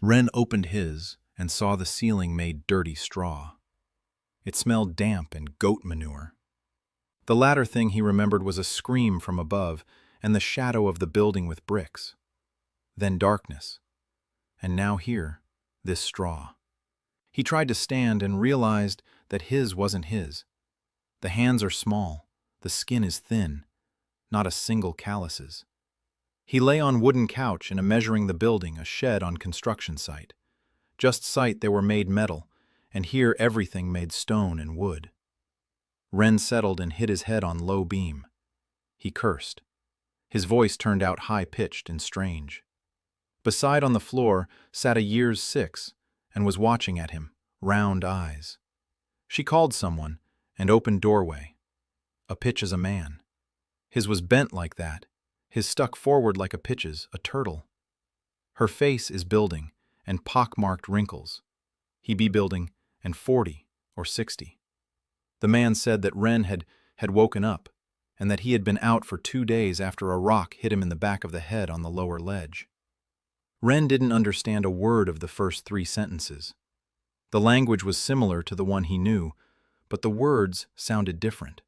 Wren opened his and saw the ceiling made dirty straw. It smelled damp and goat manure. The latter thing he remembered was a scream from above and the shadow of the building with bricks. Then darkness. And now here, this straw. He tried to stand and realized that his wasn't his. The hands are small, the skin is thin, not a single calluses. He lay on wooden couch in a measuring the building, a shed on construction site. Just sight they were made metal, and here everything made stone and wood. Wren settled and hit his head on low beam. He cursed. His voice turned out high-pitched and strange. Beside on the floor sat a year's 6 and was watching at him, round eyes. She called someone and opened doorway. A pitch as a man. His was bent like that, his stuck forward like a pitch's, a turtle. Her face is building and pock-marked wrinkles. He be building and 40 or 60. The man said that Wren had woken up and that he had been out for 2 days after a rock hit him in the back of the head on the lower ledge. Wren didn't understand a word of the first 3 sentences. The language was similar to the one he knew, but the words sounded different.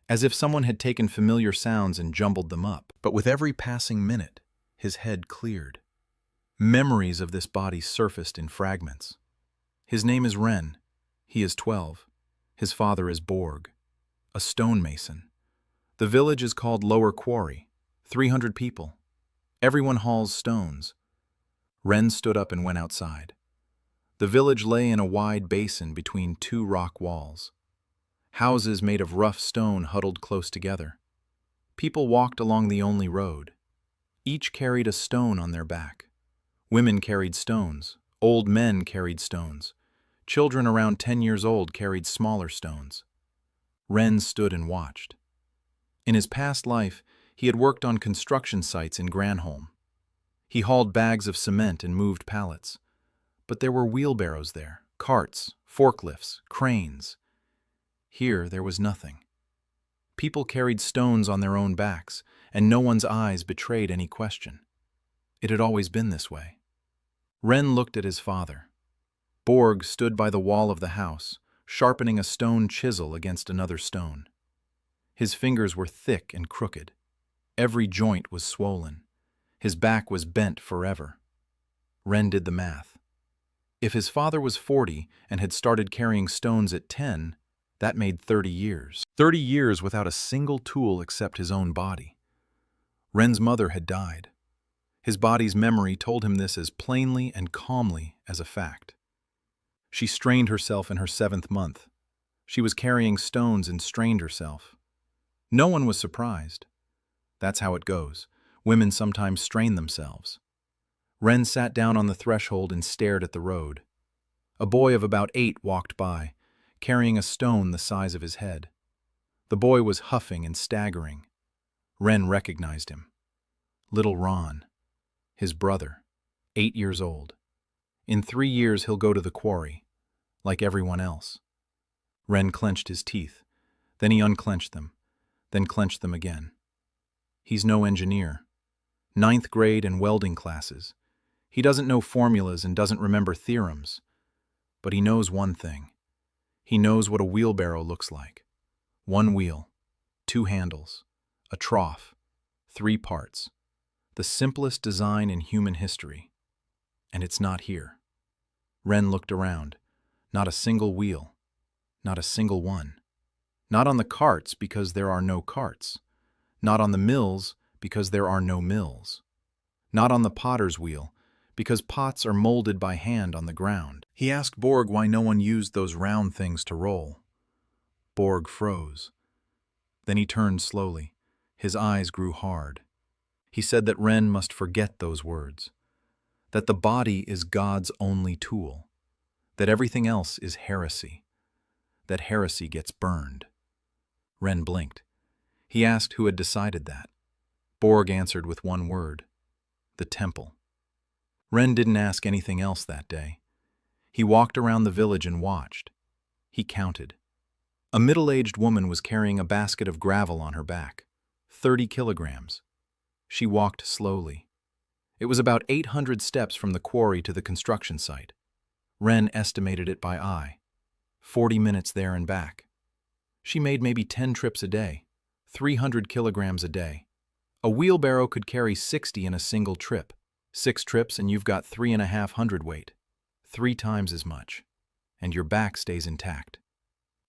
As if someone had taken familiar sounds and jumbled them up. But with every passing minute, his head cleared. Memories of this body surfaced in fragments. His name is Wren. He is 12. His father is Borg, a stonemason. The village is called Lower Quarry, 300 people. Everyone hauls stones. Wren stood up and went outside. The village lay in a wide basin between 2 rock walls. Houses made of rough stone huddled close together. People walked along the only road. Each carried a stone on their back. Women carried stones. Old men carried stones. Children around 10 years old carried smaller stones. Wren stood and watched. In his past life, he had worked on construction sites in Granholm. He hauled bags of cement and moved pallets. But there were wheelbarrows there, carts, forklifts, cranes. Here there was nothing. People carried stones on their own backs, and no one's eyes betrayed any question. It had always been this way. Wren looked at his father. Borg stood by the wall of the house, sharpening a stone chisel against another stone. His fingers were thick and crooked. Every joint was swollen. His back was bent forever. Wren did the math. If his father was 40 and had started carrying stones at 10, that made 30 years. 30 years without a single tool except his own body. Wren's mother had died. His body's memory told him this as plainly and calmly as a fact. She strained herself in her 7th month. She was carrying stones and strained herself. No one was surprised. That's how it goes. Women sometimes strain themselves. Wren sat down on the threshold and stared at the road. A boy of about 8 walked by, carrying a stone the size of his head. The boy was huffing and staggering. Wren recognized him. Little Ron, his brother, 8 years old. In 3 years he'll go to the quarry, like everyone else. Wren clenched his teeth. Then he unclenched them, then clenched them again. He's no engineer. 9th grade and welding classes. He doesn't know formulas and doesn't remember theorems. But he knows one thing. He knows what a wheelbarrow looks like. 1 wheel, 2 handles, a trough, 3 parts. The simplest design in human history. And it's not here. Wren looked around. Not a single wheel. Not a single one. Not on the carts because there are no carts. Not on the mills because there are no mills. Not on the potter's wheel because pots are molded by hand on the ground. He asked Borg why no one used those round things to roll. Borg froze. Then he turned slowly. His eyes grew hard. He said that Wren must forget those words. That the body is God's only tool. That everything else is heresy. That heresy gets burned. Wren blinked. He asked who had decided that. Borg answered with one word. The temple. Wren didn't ask anything else that day. He walked around the village and watched. He counted. A middle-aged woman was carrying a basket of gravel on her back. 30 kilograms. She walked slowly. It was about 800 steps from the quarry to the construction site. Wren estimated it by eye. 40 minutes there and back. She made maybe 10 trips a day, 300 kilograms a day. A wheelbarrow could carry 60 in a single trip. 6 trips and you've got 3.5 hundredweight. 3 times as much. And your back stays intact.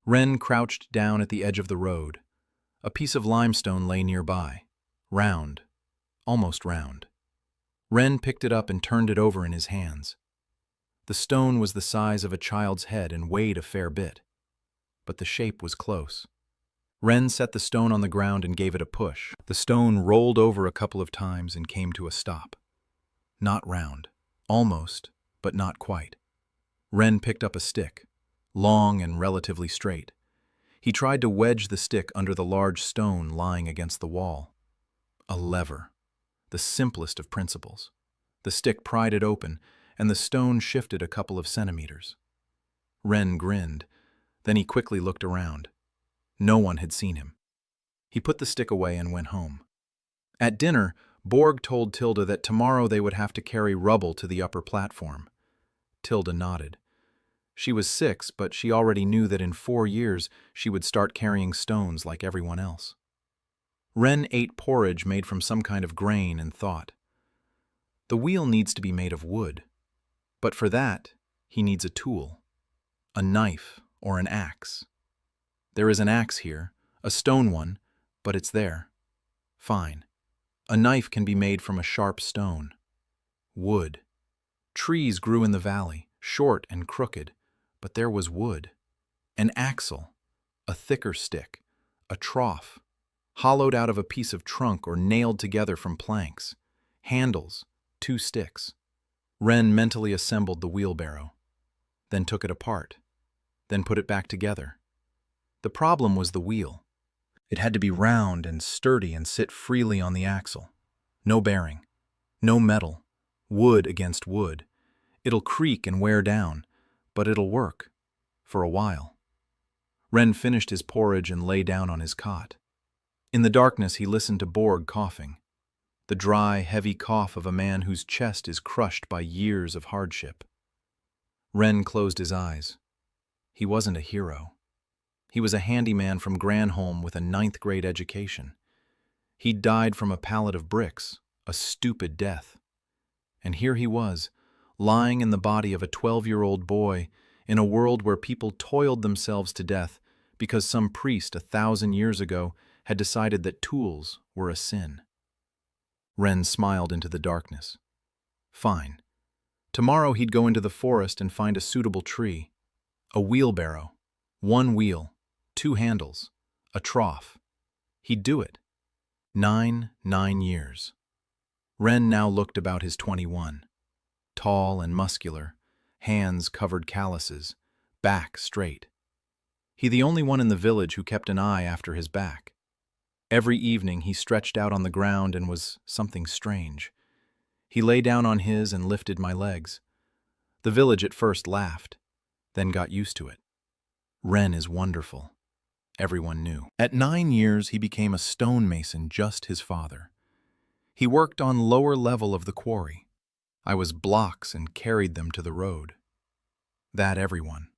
Wren crouched down at the edge of the road. A piece of limestone lay nearby. Round. Almost round. Wren picked it up and turned it over in his hands. The stone was the size of a child's head and weighed a fair bit. But the shape was close. Wren set the stone on the ground and gave it a push. The stone rolled over a couple of times and came to a stop. Not round. Almost, but not quite. Wren picked up a stick, long and relatively straight. He tried to wedge the stick under the large stone lying against the wall. A lever. The simplest of principles. The stick pried it open, and the stone shifted a couple of centimeters. Wren grinned. Then he quickly looked around. No one had seen him. He put the stick away and went home. At dinner, Borg told Tilda that tomorrow they would have to carry rubble to the upper platform. Tilda nodded. She was 6, but she already knew that in 4 years she would start carrying stones like everyone else. Wren ate porridge made from some kind of grain and thought, the wheel needs to be made of wood. But for that, he needs a tool. A knife or an axe. There is an axe here, a stone one, but it's there. Fine. A knife can be made from a sharp stone. Wood. Trees grew in the valley, short and crooked, but there was wood. An axle, a thicker stick, a trough, hollowed out of a piece of trunk or nailed together from planks, handles, 2 sticks. Wren mentally assembled the wheelbarrow, then took it apart, then put it back together. The problem was the wheel. It had to be round and sturdy and sit freely on the axle. No bearing, no metal, wood against wood. It'll creak and wear down, but it'll work, for a while. Wren finished his porridge and lay down on his cot. In the darkness he listened to Borg coughing, the dry, heavy cough of a man whose chest is crushed by years of hardship. Wren closed his eyes. He wasn't a hero. He was a handyman from Granholm with a 9th grade education. He'd died from a pallet of bricks, a stupid death. And here he was, lying in the body of a 12-year-old boy in a world where people toiled themselves to death because some priest 1,000 years ago had decided that tools were a sin. Wren smiled into the darkness. Fine. Tomorrow he'd go into the forest and find a suitable tree. A wheelbarrow. 1 wheel. 2 handles. A trough. He'd do it. 9 years. Wren now looked about his 21. Tall and muscular, hands covered calluses, back straight. He the only one in the village who kept an eye after his back. Every evening he stretched out on the ground and was something strange. He lay down on his and lifted my legs. The village at first laughed, then got used to it. Wren is wonderful. Everyone knew. At 9 years he became a stonemason, just his father. He worked on lower level of the quarry. I was blocks and carried them to the road. That everyone.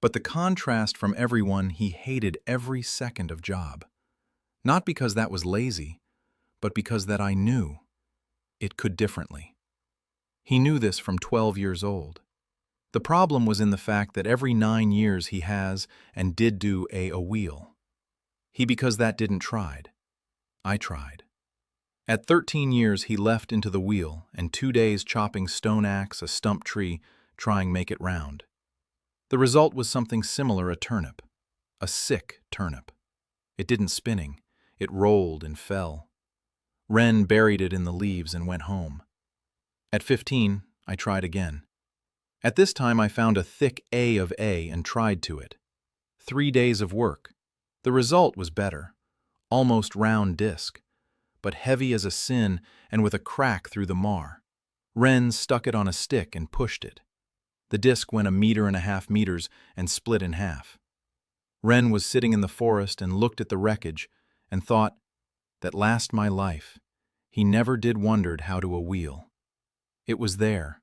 But the contrast from everyone, he hated every second of job. Not because that was lazy, but because that I knew it could differently. He knew this from 12 years old. The problem was in the fact that every 9 years he has and did do a wheel. He because that didn't tried. I tried. At 13 years he left into the wheel and 2 days chopping stone axe, a stump tree, trying make it round. The result was something similar, a turnip. A sick turnip. It didn't spinning. It rolled and fell. Wren buried it in the leaves and went home. At 15, I tried again. At this time I found a thick A of A and tried to it. 3 days of work. The result was better. Almost round disc, but heavy as a sin and with a crack through the mar. Wren stuck it on a stick and pushed it. The disc went 1.5 meters and split in half. Wren was sitting in the forest and looked at the wreckage and thought that last my life he never did wondered how to a wheel. It was there,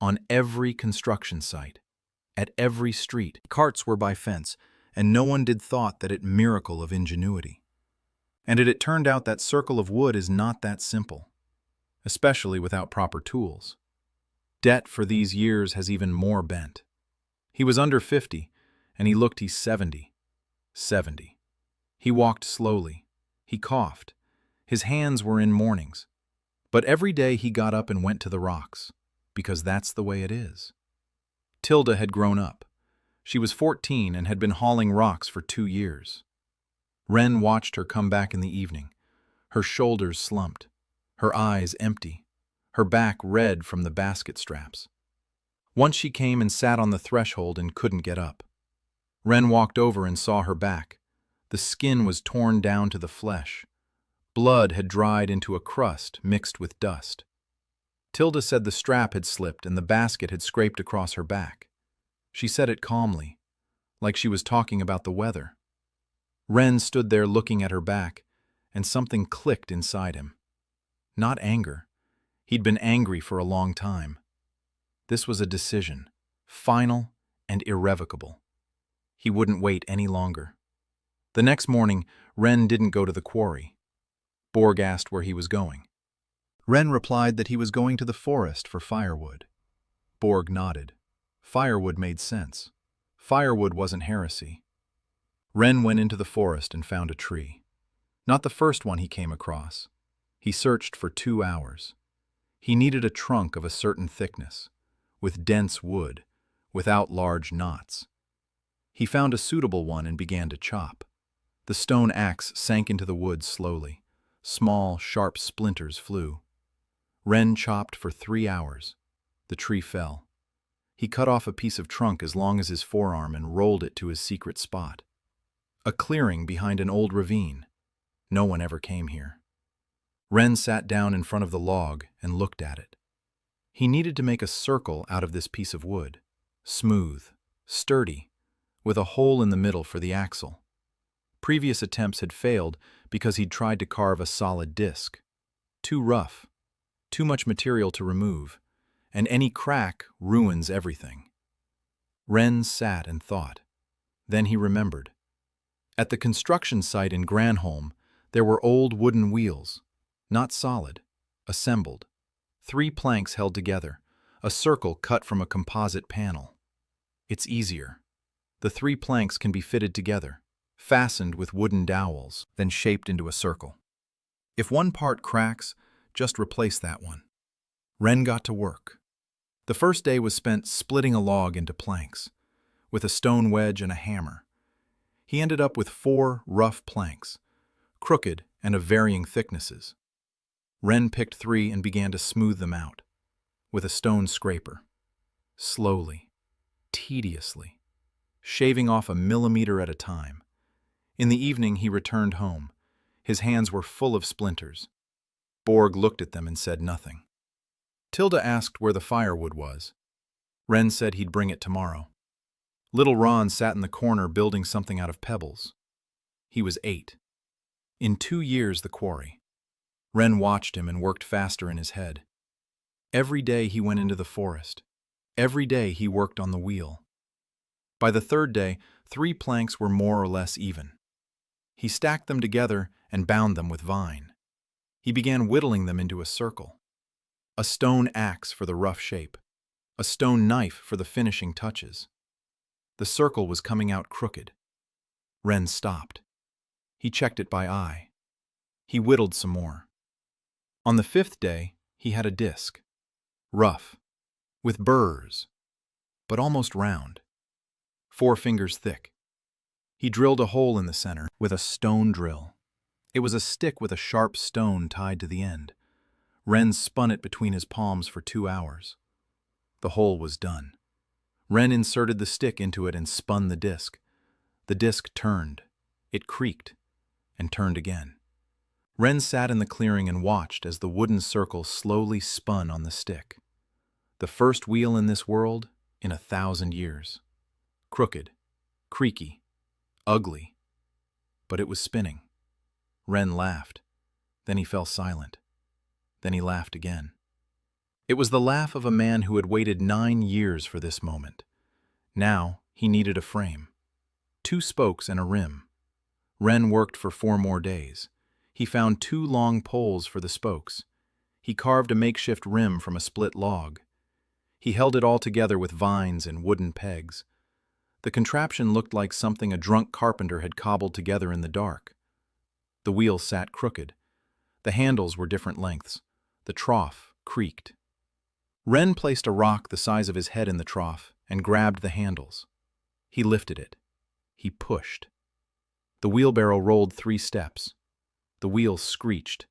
on every construction site, at every street. Carts were by fence, and no one did thought that it miracle of ingenuity. And it turned out that circle of wood is not that simple, especially without proper tools. Debt for these years has even more bent. He was under 50, and he looked he's 70. 70. He walked slowly. He coughed. His hands were in mornings. But every day he got up and went to the rocks, because that's the way it is. Tilda had grown up. She was 14 and had been hauling rocks for 2 years. Wren watched her come back in the evening, her shoulders slumped, her eyes empty, her back red from the basket straps. Once she came and sat on the threshold and couldn't get up. Wren walked over and saw her back. The skin was torn down to the flesh. Blood had dried into a crust mixed with dust. Tilda said the strap had slipped and the basket had scraped across her back. She said it calmly, like she was talking about the weather. Wren stood there looking at her back, and something clicked inside him. Not anger. He'd been angry for a long time. This was a decision, final and irrevocable. He wouldn't wait any longer. The next morning, Wren didn't go to the quarry. Borg asked where he was going. Wren replied that he was going to the forest for firewood. Borg nodded. Firewood made sense. Firewood wasn't heresy. Wren went into the forest and found a tree. Not the first one he came across. He searched for 2 hours. He needed a trunk of a certain thickness, with dense wood, without large knots. He found a suitable one and began to chop. The stone axe sank into the wood slowly. Small, sharp splinters flew. Wren chopped for 3 hours. The tree fell. He cut off a piece of trunk as long as his forearm and rolled it to his secret spot. A clearing behind an old ravine. No one ever came here. Wren sat down in front of the log and looked at it. He needed to make a circle out of this piece of wood. Smooth, sturdy, with a hole in the middle for the axle. Previous attempts had failed because he'd tried to carve a solid disc. Too rough, too much material to remove, and any crack ruins everything. Wren sat and thought. Then he remembered. At the construction site in Granholm, there were old wooden wheels, not solid, assembled. 3 planks held together, a circle cut from a composite panel. It's easier. The 3 planks can be fitted together, fastened with wooden dowels, then shaped into a circle. If one part cracks, just replace that one. Wren got to work. The first day was spent splitting a log into planks, with a stone wedge and a hammer. He ended up with 4 rough planks, crooked and of varying thicknesses. Wren picked 3 and began to smooth them out, with a stone scraper. Slowly, tediously, shaving off a millimeter at a time. In the evening he returned home. His hands were full of splinters. Borg looked at them and said nothing. Tilda asked where the firewood was. Wren said he'd bring it tomorrow. Little Ron sat in the corner building something out of pebbles. He was 8. In 2 years the quarry. Wren watched him and worked faster in his head. Every day he went into the forest. Every day he worked on the wheel. By the 3rd day, 3 planks were more or less even. He stacked them together and bound them with vine. He began whittling them into a circle. A stone axe for the rough shape. A stone knife for the finishing touches. The circle was coming out crooked. Wren stopped. He checked it by eye. He whittled some more. On the 5th day, he had a disc. Rough, with burrs, but almost round. 4 fingers thick. He drilled a hole in the center with a stone drill. It was a stick with a sharp stone tied to the end. Wren spun it between his palms for 2 hours. The hole was done. Wren inserted the stick into it and spun the disc. The disc turned. It creaked and turned again. Wren sat in the clearing and watched as the wooden circle slowly spun on the stick. The first wheel in this world in 1,000 years. Crooked, creaky, ugly, but it was spinning. Wren laughed. Then he fell silent. Then he laughed again. It was the laugh of a man who had waited 9 years for this moment. Now, he needed a frame. 2 spokes and a rim. Ren worked for 4 more days. He found 2 long poles for the spokes. He carved a makeshift rim from a split log. He held it all together with vines and wooden pegs. The contraption looked like something a drunk carpenter had cobbled together in the dark. The wheel sat crooked. The handles were different lengths. The trough creaked. Ren placed a rock the size of his head in the trough and grabbed the handles. He lifted it. He pushed. The wheelbarrow rolled 3 steps. The wheel screeched.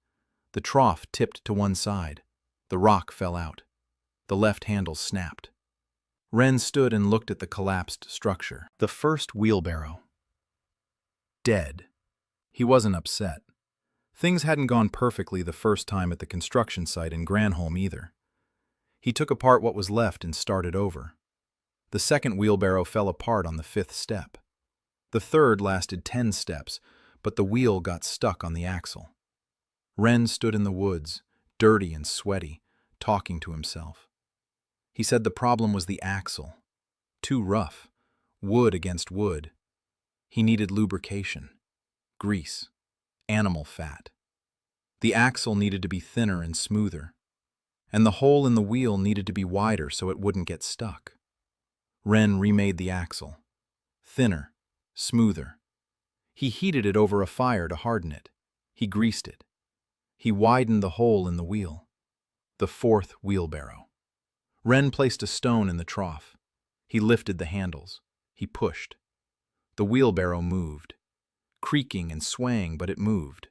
The trough tipped to one side. The rock fell out. The left handle snapped. Ren stood and looked at the collapsed structure. The first wheelbarrow. Dead. He wasn't upset. Things hadn't gone perfectly the first time at the construction site in Granholm either. He took apart what was left and started over. The second wheelbarrow fell apart on the 5th step. The third lasted 10 steps, but the wheel got stuck on the axle. Ren stood in the woods, dirty and sweaty, talking to himself. He said the problem was the axle. Too rough. Wood against wood. He needed lubrication. Grease. Animal fat. The axle needed to be thinner and smoother. And the hole in the wheel needed to be wider so it wouldn't get stuck. Ren remade the axle. Thinner. Smoother. He heated it over a fire to harden it. He greased it. He widened the hole in the wheel. The 4th wheelbarrow. Ren placed a stone in the trough. He lifted the handles. He pushed. The wheelbarrow moved. Creaking and swaying, but it moved.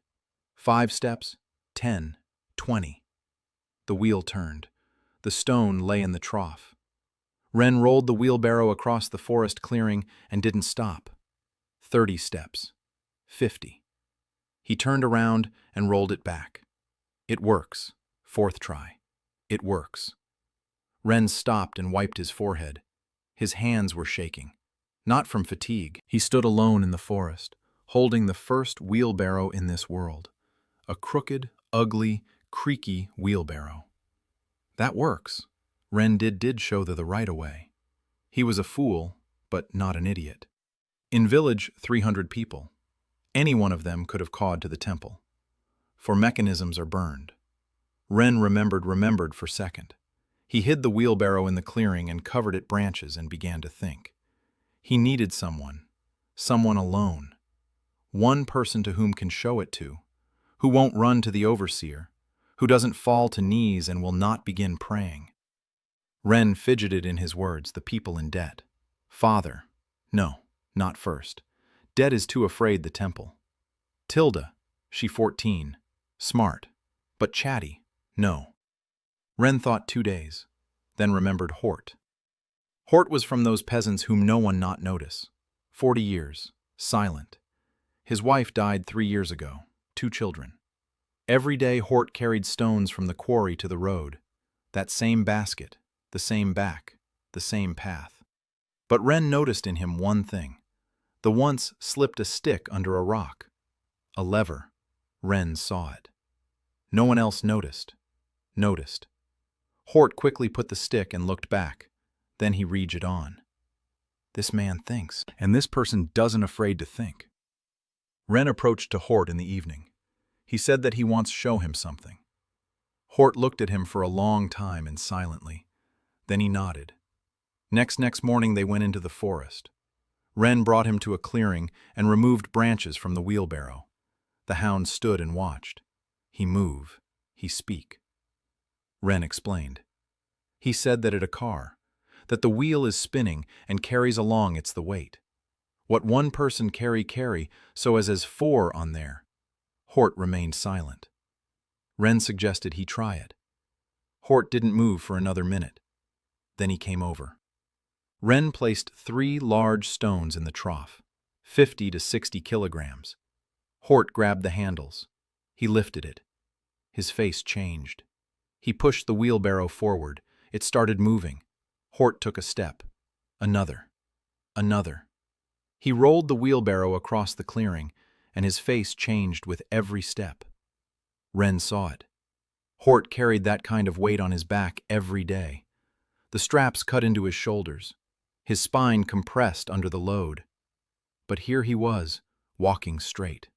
5 steps, 10, 20. The wheel turned. The stone lay in the trough. Ren rolled the wheelbarrow across the forest clearing and didn't stop. 30 steps. 50. He turned around and rolled it back. It works. 4th try. It works. Ren stopped and wiped his forehead. His hands were shaking. Not from fatigue. He stood alone in the forest, holding the first wheelbarrow in this world. A crooked, ugly, creaky wheelbarrow. That works. Ren did show the right-of-way. He was a fool, but not an idiot. In village, 300 people. Any one of them could have cawed to the temple. For mechanisms are burned. Ren remembered for a second. He hid the wheelbarrow in the clearing and covered it branches and began to think. He needed someone alone. One person to whom can show it to, who won't run to the overseer, who doesn't fall to knees and will not begin praying. Ren fidgeted in his words, the people in debt. Father. No, not first. Debt is too afraid the temple. Tilda. She 14. Smart. But chatty. No. Ren thought 2 days, then remembered Hort. Hort was from those peasants whom no one not notice. 40 years. Silent. His wife died 3 years ago. 2 children. Every day Hort carried stones from the quarry to the road. That same basket, the same back, the same path. But Ren noticed in him one thing. The once slipped a stick under a rock. A lever. Ren saw it. No one else noticed. Hort quickly put the stick and looked back. Then he reached it on. This man thinks, and this person doesn't afraid to think. Ren approached to Hort in the evening. He said that he wants to show him something. Hort looked at him for a long time and silently. Then he nodded. Next morning they went into the forest. Ren brought him to a clearing and removed branches from the wheelbarrow. The hound stood and watched. He move. He speak. Ren explained. He said that at a car, that the wheel is spinning and carries along it's the weight. What one person carry, so as 4 on there. Hort remained silent. Ren suggested he try it. Hort didn't move for another minute. Then he came over. Ren placed 3 large stones in the trough, 50 to 60 kilograms. Hort grabbed the handles. He lifted it. His face changed. He pushed the wheelbarrow forward. It started moving. Hort took a step. Another. He rolled the wheelbarrow across the clearing, and his face changed with every step. Ren saw it. Hort carried that kind of weight on his back every day. The straps cut into his shoulders. His spine compressed under the load. But here he was, walking straight.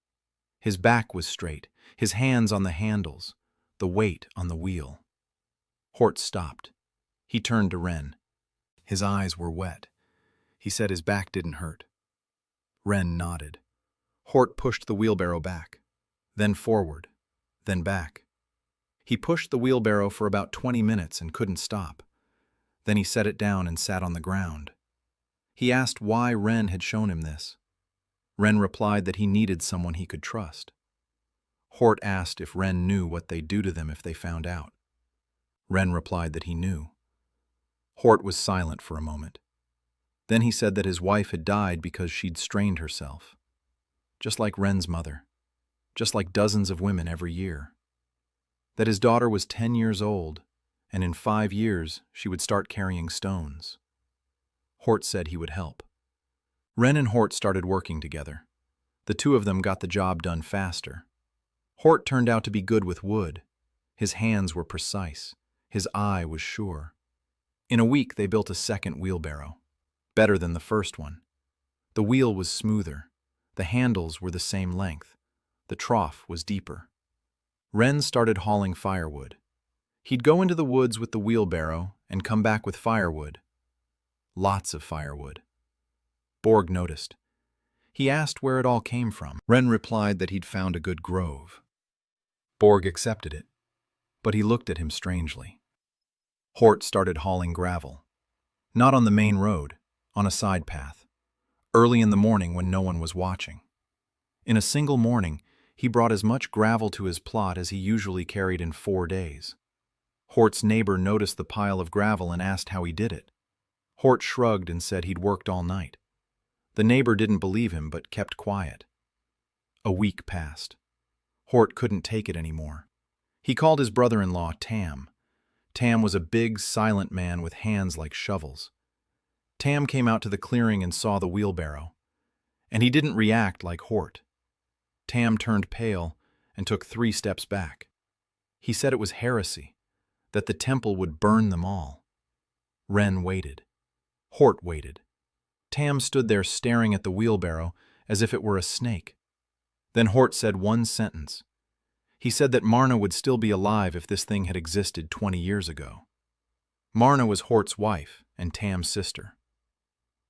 His back was straight, his hands on the handles, the weight on the wheel. Hort stopped. He turned to Wren. His eyes were wet. He said his back didn't hurt. Wren nodded. Hort pushed the wheelbarrow back, then forward, then back. He pushed the wheelbarrow for about 20 minutes and couldn't stop. Then he set it down and sat on the ground. He asked why Wren had shown him this. Wren replied that he needed someone he could trust. Hort asked if Wren knew what they'd do to them if they found out. Wren replied that he knew. Hort was silent for a moment. Then he said that his wife had died because she'd strained herself. Just like Wren's mother. Just like dozens of women every year. That his daughter was 10 years old, and in 5 years she would start carrying stones. Hort said he would help. Wren and Hort started working together. The two of them got the job done faster. Hort turned out to be good with wood. His hands were precise. His eye was sure. In a week they built a second wheelbarrow. Better than the first one. The wheel was smoother. The handles were the same length. The trough was deeper. Wren started hauling firewood. He'd go into the woods with the wheelbarrow and come back with firewood. Lots of firewood. Borg noticed. He asked where it all came from. Wren replied that he'd found a good grove. Borg accepted it, but he looked at him strangely. Hort started hauling gravel. Not on the main road, on a side path. Early in the morning when no one was watching. In a single morning, he brought as much gravel to his plot as he usually carried in 4 days. Hort's neighbor noticed the pile of gravel and asked how he did it. Hort shrugged and said he'd worked all night. The neighbor didn't believe him but kept quiet. A week passed. Hort couldn't take it anymore. He called his brother-in-law Tam. Tam was a big, silent man with hands like shovels. Tam came out to the clearing and saw the wheelbarrow. And he didn't react like Hort. Tam turned pale and took 3 steps back. He said it was heresy, that the temple would burn them all. Wren waited. Hort waited. Tam stood there staring at the wheelbarrow as if it were a snake. Then Hort said one sentence. He said that Marna would still be alive if this thing had existed 20 years ago. Marna was Hort's wife and Tam's sister.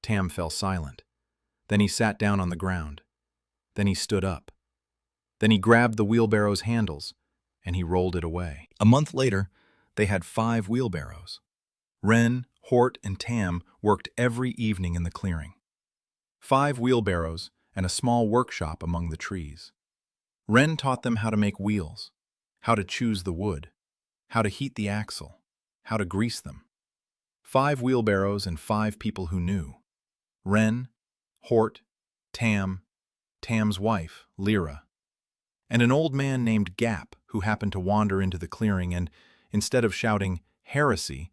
Tam fell silent. Then he sat down on the ground. Then he stood up. Then he grabbed the wheelbarrow's handles, and he rolled it away. A month later, they had 5 wheelbarrows. Wren, Hort, and Tam worked every evening in the clearing. 5 wheelbarrows and a small workshop among the trees. Wren taught them how to make wheels, how to choose the wood, how to heat the axle, how to grease them. 5 wheelbarrows and 5 people who knew. Wren, Hort, Tam, Tam's wife, Lyra, and an old man named Gap who happened to wander into the clearing and, instead of shouting, "Heresy,"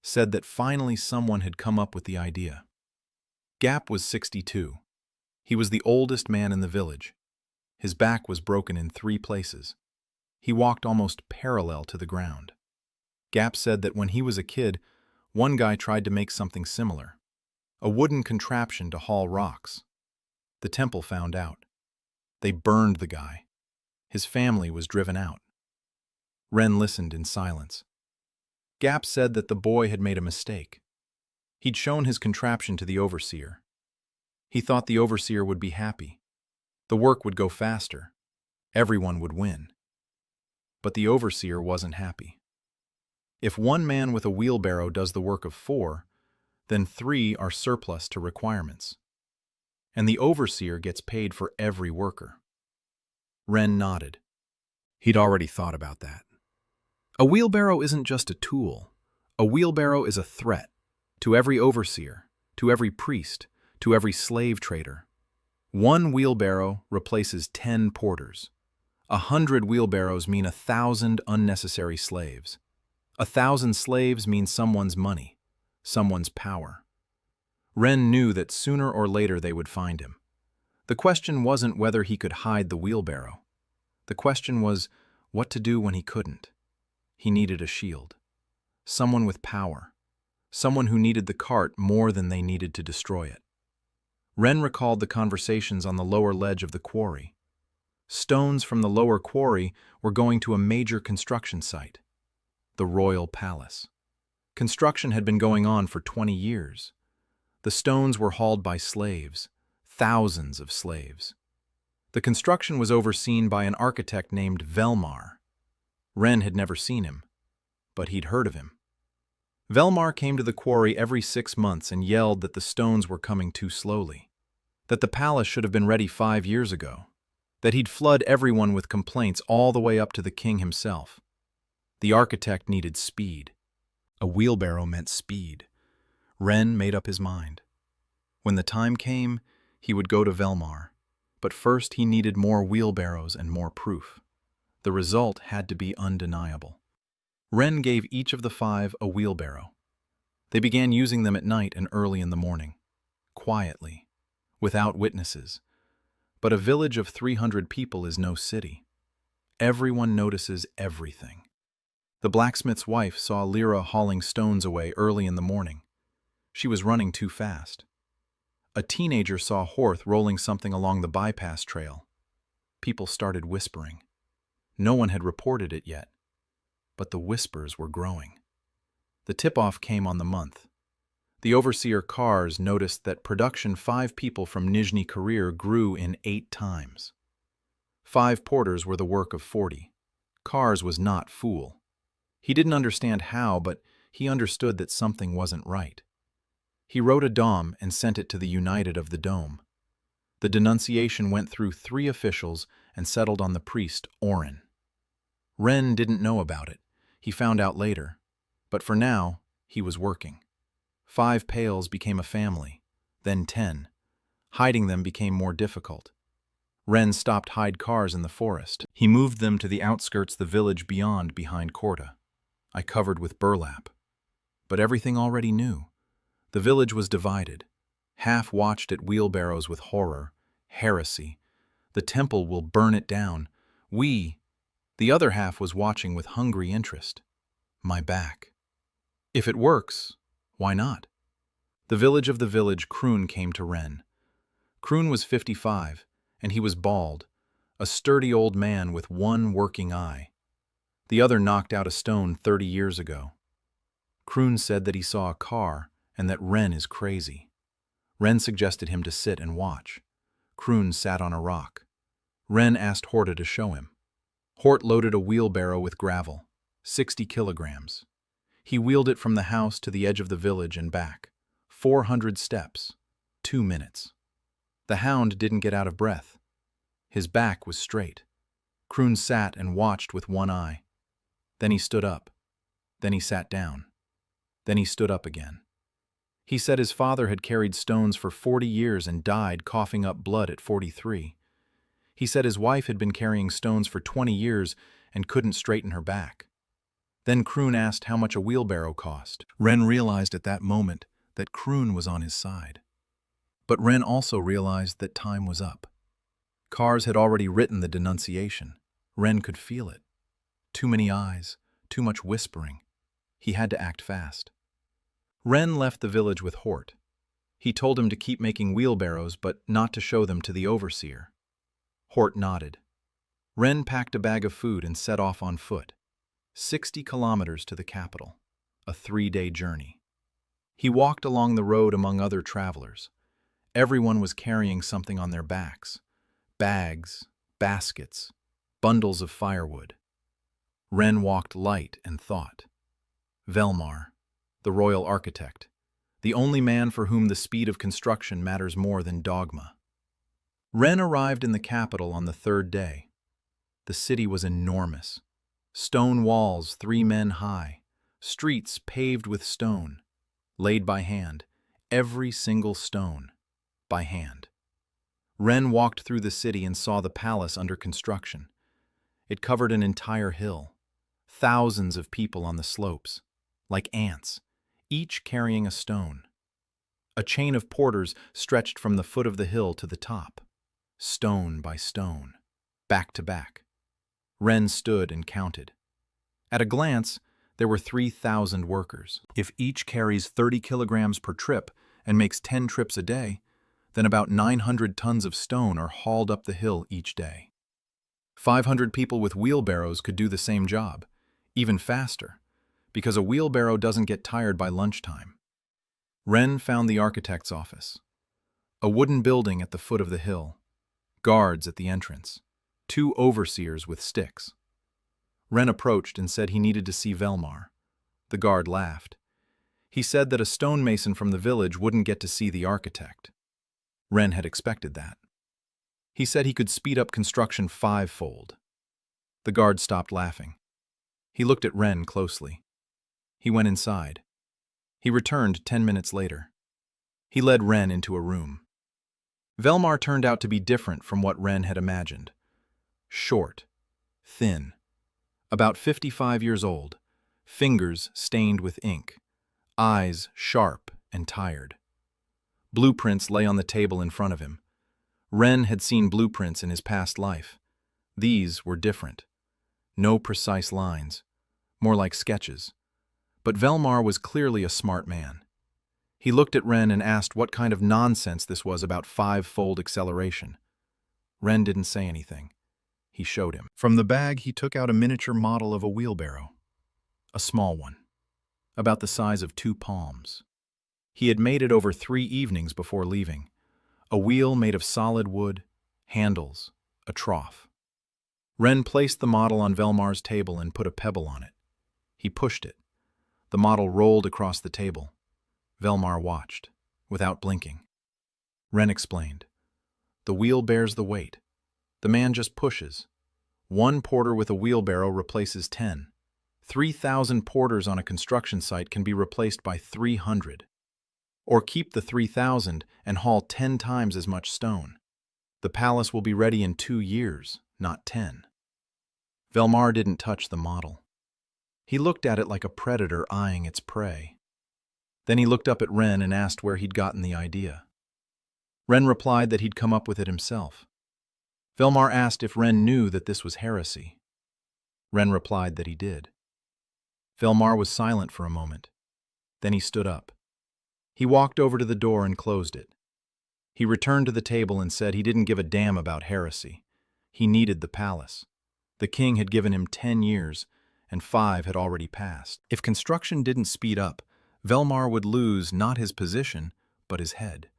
said that finally someone had come up with the idea. Gap was 62. He was the oldest man in the village. His back was broken in 3 places. He walked almost parallel to the ground. Gap said that when he was a kid, one guy tried to make something similar, a wooden contraption to haul rocks. The temple found out. They burned the guy. His family was driven out. Wren listened in silence. Gap said that the boy had made a mistake. He'd shown his contraption to the overseer. He thought the overseer would be happy. The work would go faster. Everyone would win. But the overseer wasn't happy. If one man with a wheelbarrow does the work of 4, then 3 are surplus to requirements. And the overseer gets paid for every worker. Wren nodded. He'd already thought about that. A wheelbarrow isn't just a tool. A wheelbarrow is a threat to every overseer, to every priest, to every slave trader. 1 wheelbarrow replaces 10 porters. 100 wheelbarrows mean 1,000 unnecessary slaves. 1,000 slaves mean someone's money, someone's power. Wren knew that sooner or later they would find him. The question wasn't whether he could hide the wheelbarrow. The question was what to do when he couldn't. He needed a shield. Someone with power. Someone who needed the cart more than they needed to destroy it. Ren recalled the conversations on the lower ledge of the quarry. Stones from the lower quarry were going to a major construction site, the Royal Palace. Construction had been going on for 20 years. The stones were hauled by slaves, thousands of slaves. The construction was overseen by an architect named Velmar. Ren had never seen him, but he'd heard of him. Velmar came to the quarry every 6 months and yelled that the stones were coming too slowly, that the palace should have been ready 5 years ago, that he'd flood everyone with complaints all the way up to the king himself. The architect needed speed. A wheelbarrow meant speed. Ren made up his mind. When the time came, he would go to Velmar, but first he needed more wheelbarrows and more proof. The result had to be undeniable. Ren gave each of the 5 a wheelbarrow. They began using them at night and early in the morning, quietly, without witnesses. But a village of 300 people is no city. Everyone notices everything. The blacksmith's wife saw Lyra hauling stones away early in the morning. She was running too fast. A teenager saw Horth rolling something along the bypass trail. People started whispering. No one had reported it yet, but the whispers were growing. The tip-off came on the month. The overseer Kars noticed that production 5 people from Nizhny Career grew in 8 times. 5 porters were the work of 40. Kars was not fool. He didn't understand how, but he understood that something wasn't right. He wrote a dom and sent it to the United of the Dome. The denunciation went through 3 officials and settled on the priest, Oren. Ren didn't know about it. He found out later. But for now, he was working. 5 pails became a family, then 10. Hiding them became more difficult. Ren stopped hide cars in the forest. He moved them to the outskirts the village beyond behind Korta. I covered with burlap. But everything already knew. The village was divided. Half watched at wheelbarrows with horror, heresy. The temple will burn it down. The other half was watching with hungry interest. My back. If it works, why not? The village of the village, Kroon came to Ren. Kroon was 55, and he was bald, a sturdy old man with one working eye. The other knocked out a stone 30 years ago. Kroon said that he saw a car and that Ren is crazy. Ren suggested him to sit and watch. Kroon sat on a rock. Ren asked Horta to show him. Hort loaded a wheelbarrow with gravel, 60 kilograms. He wheeled it from the house to the edge of the village and back. 400 steps, 2 minutes. The hound didn't get out of breath. His back was straight. Kroon sat and watched with one eye. Then he stood up. Then he sat down. Then he stood up again. He said his father had carried stones for 40 years and died coughing up blood at 43. He said his wife had been carrying stones for 20 years and couldn't straighten her back. Then Kroon asked how much a wheelbarrow cost. Ren realized at that moment that Kroon was on his side. But Ren also realized that time was up. Kars had already written the denunciation. Ren could feel it. Too many eyes, too much whispering. He had to act fast. Ren left the village with Hort. He told him to keep making wheelbarrows, but not to show them to the overseer. Hort nodded. Ren packed a bag of food and set off on foot. 60 kilometers to the capital, a 3-day journey. He walked along the road among other travelers. Everyone was carrying something on their backs. Bags, baskets, bundles of firewood. Ren walked light and thought. Velmar, the royal architect, the only man for whom the speed of construction matters more than dogma. Ren arrived in the capital on the 3rd day. The city was enormous. Stone walls 3 men high, streets paved with stone, laid by hand, every single stone, by hand. Ren walked through the city and saw the palace under construction. It covered an entire hill, thousands of people on the slopes, like ants, each carrying a stone. A chain of porters stretched from the foot of the hill to the top, stone by stone, back to back. Ren stood and counted. At a glance, there were 3,000 workers. If each carries 30 kilograms per trip and makes 10 trips a day, then about 900 tons of stone are hauled up the hill each day. 500 people with wheelbarrows could do the same job, even faster, because a wheelbarrow doesn't get tired by lunchtime. Wren found the architect's office. A wooden building at the foot of the hill, guards at the entrance, 2 overseers with sticks. Wren approached and said he needed to see Velmar. The guard laughed. He said that a stonemason from the village wouldn't get to see the architect. Wren had expected that. He said he could speed up construction 5-fold. The guard stopped laughing. He looked at Wren closely. He went inside. He returned 10 minutes later. He led Wren into a room. Velmar turned out to be different from what Wren had imagined. Short, thin, about 55 years old, fingers stained with ink, eyes sharp and tired. Blueprints lay on the table in front of him. Wren had seen blueprints in his past life. These were different. No precise lines, more like sketches. But Velmar was clearly a smart man. He looked at Wren and asked what kind of nonsense this was about 5-fold acceleration. Wren didn't say anything. He showed him. From the bag, he took out a miniature model of a wheelbarrow. A small one, about the size of 2 palms. He had made it over 3 evenings before leaving. A wheel made of solid wood, handles, a trough. Wren placed the model on Velmar's table and put a pebble on it. He pushed it. The model rolled across the table. Velmar watched, without blinking. Wren explained. The wheel bears the weight. The man just pushes. 1 porter with a wheelbarrow replaces 10. 3,000 porters on a construction site can be replaced by 300. Or keep the 3,000 and haul 10 times as much stone. The palace will be ready in 2 years, not 10. Velmar didn't touch the model. He looked at it like a predator eyeing its prey. Then he looked up at Wren and asked where he'd gotten the idea. Wren replied that he'd come up with it himself. Velmar asked if Wren knew that this was heresy. Wren replied that he did. Velmar was silent for a moment. Then he stood up. He walked over to the door and closed it. He returned to the table and said he didn't give a damn about heresy. He needed the palace. The king had given him 10 years, and 5 had already passed. If construction didn't speed up, Velmar would lose not his position, but his head.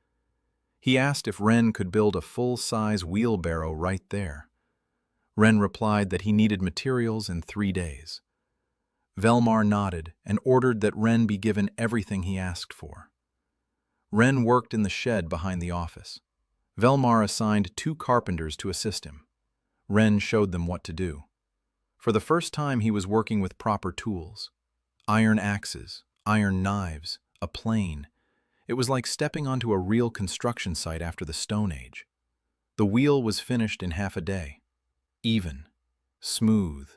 He asked if Wren could build a full-size wheelbarrow right there. Wren replied that he needed materials in 3 days. Velmar nodded and ordered that Wren be given everything he asked for. Wren worked in the shed behind the office. Velmar assigned 2 carpenters to assist him. Wren showed them what to do. For the first time he was working with proper tools. Iron axes, iron knives, a plane. It was like stepping onto a real construction site after the Stone Age. The wheel was finished in half a day. Even, smooth,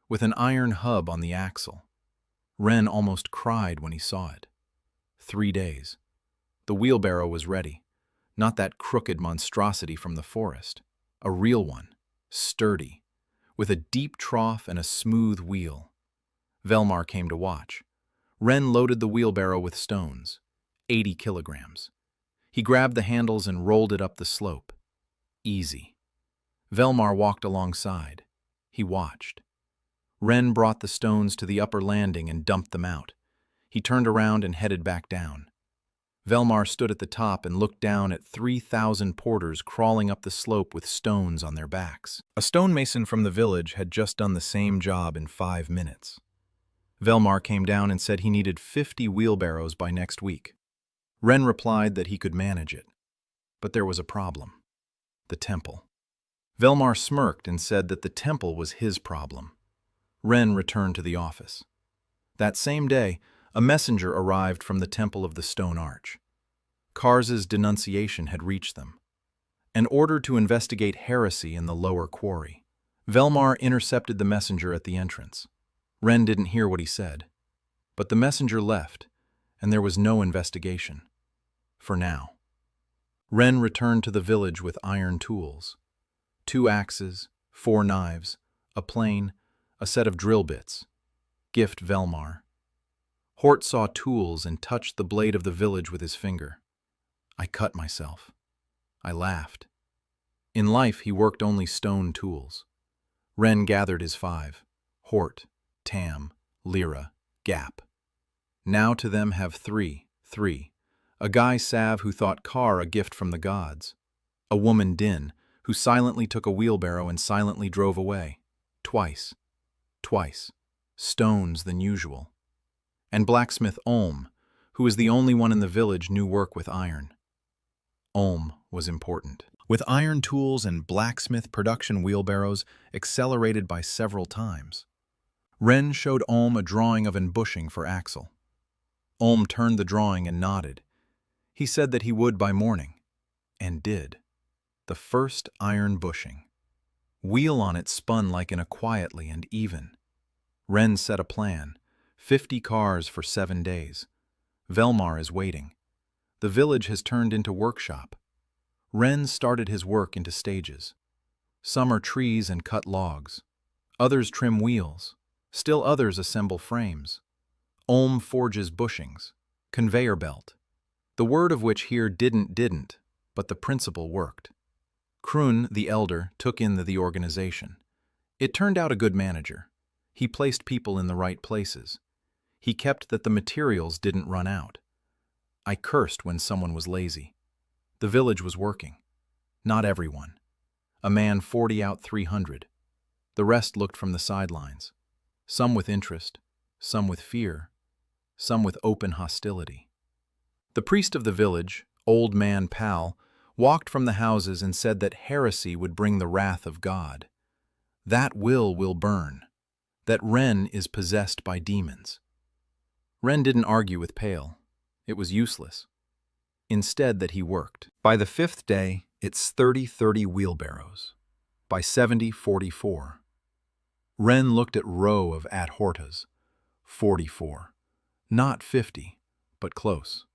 with an iron hub on the axle. Wren almost cried when he saw it. 3 days. The wheelbarrow was ready. Not that crooked monstrosity from the forest. A real one, sturdy, with a deep trough and a smooth wheel. Velmar came to watch. Wren loaded the wheelbarrow with stones, 80 kilograms. He grabbed the handles and rolled it up the slope. Easy. Velmar walked alongside. He watched. Wren brought the stones to the upper landing and dumped them out. He turned around and headed back down. Velmar stood at the top and looked down at 3,000 porters crawling up the slope with stones on their backs. A stonemason from the village had just done the same job in 5 minutes. Velmar came down and said he needed 50 wheelbarrows by next week. Wren replied that he could manage it. But there was a problem. The temple. Velmar smirked and said that the temple was his problem. Wren returned to the office. That same day, a messenger arrived from the Temple of the Stone Arch. Kars's denunciation had reached them. An order to investigate heresy in the lower quarry. Velmar intercepted the messenger at the entrance. Wren didn't hear what he said. But the messenger left, and there was no investigation. For now. Wren returned to the village with iron tools. 2 axes, 4 knives, a plane, a set of drill bits. Gift Velmar. Hort saw tools and touched the blade of the village with his finger. I cut myself. I laughed. In life, he worked only stone tools. Ren gathered his 5. Hort, Tam, Lyra, Gap. Now to them have 3. A guy Sav who thought Kar a gift from the gods. A woman Din, who silently took a wheelbarrow and silently drove away. Twice. Stones than usual. And blacksmith Olm, who was the only one in the village knew work with iron. Olm was important. With iron tools and blacksmith production wheelbarrows accelerated by several times. Ren showed Olm a drawing of an bushing for Axel. Olm turned the drawing and nodded. He said that he would by morning. And did. The first iron bushing. Wheel on it spun like in a quietly and even. Ren set a plan. 50 cars for 7 days. Velmar is waiting. The village has turned into workshop. Ren started his work into stages. Some are trees and cut logs. Others trim wheels. Still others assemble frames. Olm forges bushings. Conveyor belt. The word of which here didn't, but the principle worked. Krun, the elder, took in the organization. It turned out a good manager. He placed people in the right places. He kept that the materials didn't run out. I cursed when someone was lazy. The village was working. Not everyone. A man 40 out 300. The rest looked from the sidelines. Some with interest, some with fear, some with open hostility. The priest of the village, old man Pal, walked from the houses and said that heresy would bring the wrath of God. That will burn. That Ren is possessed by demons. Ren didn't argue with Pale. It was useless. Instead that he worked. By the 5th day, it's 30 wheelbarrows. By 70, 44. Ren looked at row of at-hortas. 44. Not 50, but close.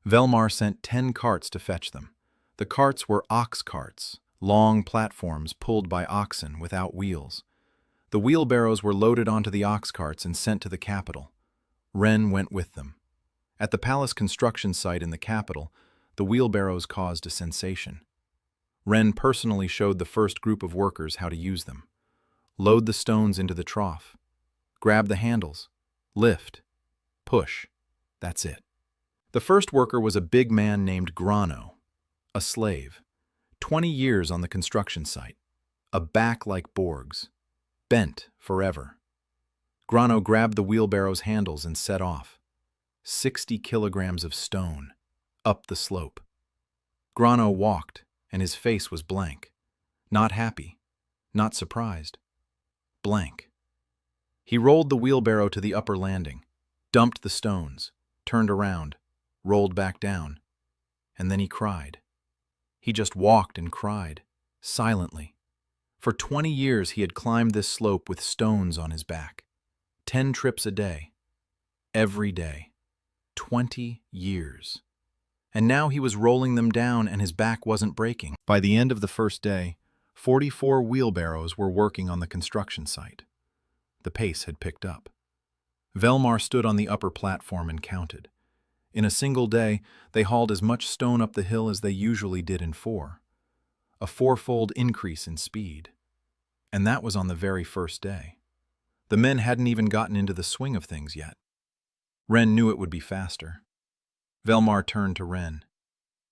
Velmar sent 10 carts to fetch them. The carts were ox carts, long platforms pulled by oxen without wheels. The wheelbarrows were loaded onto the ox carts and sent to the capital. Ren went with them. At the palace construction site in the capital, the wheelbarrows caused a sensation. Ren personally showed the first group of workers how to use them. Load the stones into the trough. Grab the handles. Lift. Push. That's it. The first worker was a big man named Grano, a slave. 20 years on the construction site. A back like Borg's. Bent forever. Grano grabbed the wheelbarrow's handles and set off. 60 kilograms of stone. Up the slope. Grano walked, and his face was blank. Not happy. Not surprised. Blank. He rolled the wheelbarrow to the upper landing, dumped the stones, turned around, rolled back down, and then he cried. He just walked and cried, silently. For 20 years he had climbed this slope with stones on his back. 10 trips a day. Every day. 20 years. And now he was rolling them down and his back wasn't breaking. By the end of the first day, 44 wheelbarrows were working on the construction site. The pace had picked up. Velmar stood on the upper platform and counted. In a single day, they hauled as much stone up the hill as they usually did in 4. A 4-fold increase in speed. And that was on the very first day. The men hadn't even gotten into the swing of things yet. Ren knew it would be faster. Velmar turned to Ren.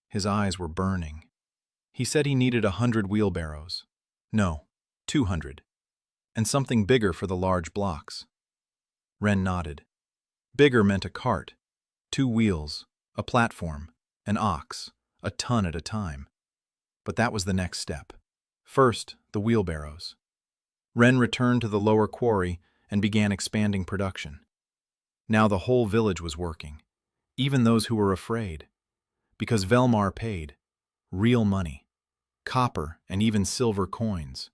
His eyes were burning. He said he needed 100 wheelbarrows. No, 200. And something bigger for the large blocks. Ren nodded. Bigger meant a cart, 2 wheels, a platform, an ox, a ton at a time. But that was the next step. First, the wheelbarrows. Ren returned to the lower quarry and began expanding production. Now the whole village was working, even those who were afraid. Because Velmar paid. Real money. Copper and even silver coins.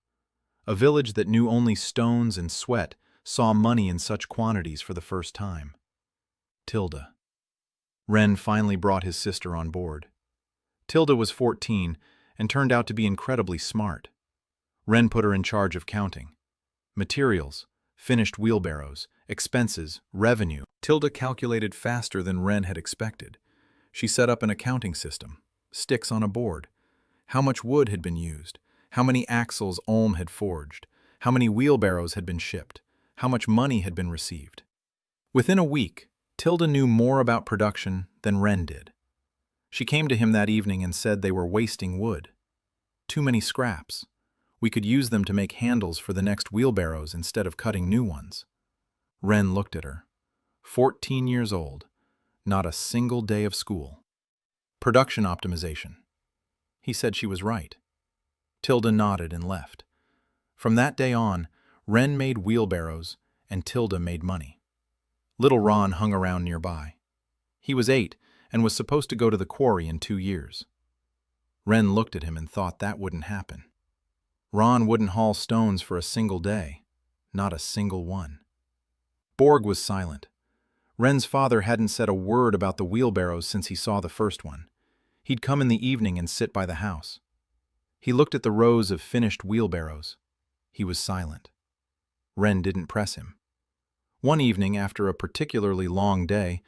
A village that knew only stones and sweat saw money in such quantities for the first time. Tilda. Ren finally brought his sister on board. Tilda was 14 and turned out to be incredibly smart. Ren put her in charge of counting. Materials, finished wheelbarrows, expenses, revenue. Tilda calculated faster than Wren had expected. She set up an accounting system, sticks on a board. How much wood had been used, how many axles Ulm had forged, how many wheelbarrows had been shipped, how much money had been received. Within a week, Tilda knew more about production than Wren did. She came to him that evening and said they were wasting wood. Too many scraps. We could use them to make handles for the next wheelbarrows instead of cutting new ones. Wren looked at her. 14 years old, not a single day of school. Production optimization. He said she was right. Tilda nodded and left. From that day on, Wren made wheelbarrows and Tilda made money. Little Ron hung around nearby. He was 8 and was supposed to go to the quarry in 2 years. Wren looked at him and thought that wouldn't happen. Ron wouldn't haul stones for a single day, not a single one. Borg was silent. Wren's father hadn't said a word about the wheelbarrows since he saw the first one. He'd come in the evening and sit by the house. He looked at the rows of finished wheelbarrows. He was silent. Wren didn't press him. One evening, after a particularly long day,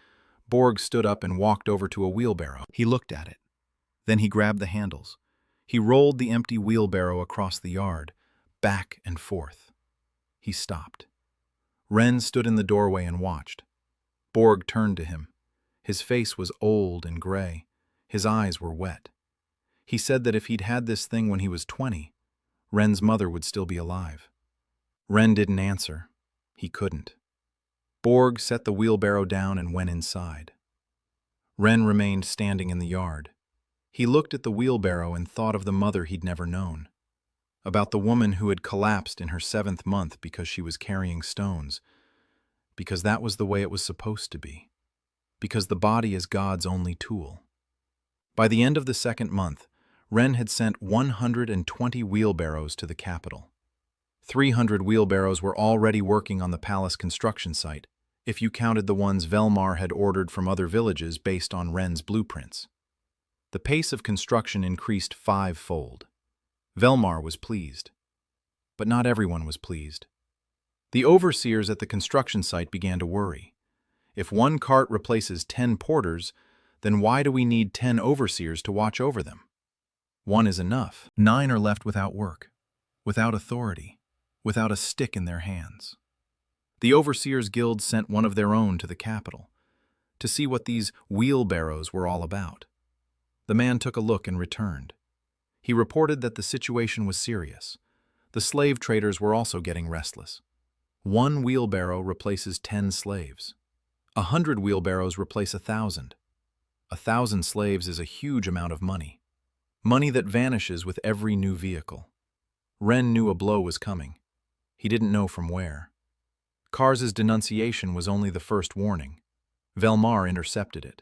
Borg stood up and walked over to a wheelbarrow. He looked at it. Then he grabbed the handles. He rolled the empty wheelbarrow across the yard, back and forth. He stopped. Wren stood in the doorway and watched. Borg turned to him. His face was old and gray. His eyes were wet. He said that if he'd had this thing when he was 20, Wren's mother would still be alive. Wren didn't answer. He couldn't. Borg set the wheelbarrow down and went inside. Wren remained standing in the yard. He looked at the wheelbarrow and thought of the mother he'd never known, about the woman who had collapsed in her 7th month because she was carrying stones, because that was the way it was supposed to be, because the body is God's only tool. By the end of the 2nd month, Wren had sent 120 wheelbarrows to the capital. 300 wheelbarrows were already working on the palace construction site, if you counted the ones Velmar had ordered from other villages based on Wren's blueprints. The pace of construction increased 5-fold. Velmar was pleased. But not everyone was pleased. The overseers at the construction site began to worry. If one cart replaces 10 porters, then why do we need 10 overseers to watch over them? 1 is enough. 9 are left without work, without authority, without a stick in their hands. The Overseers Guild sent one of their own to the capital to see what these wheelbarrows were all about. The man took a look and returned. He reported that the situation was serious. The slave traders were also getting restless. 1 wheelbarrow replaces 10 slaves. 100 wheelbarrows replace 1,000. 1,000 slaves is a huge amount of money. Money that vanishes with every new vehicle. Wren knew a blow was coming. He didn't know from where. Kars's denunciation was only the first warning. Velmar intercepted it.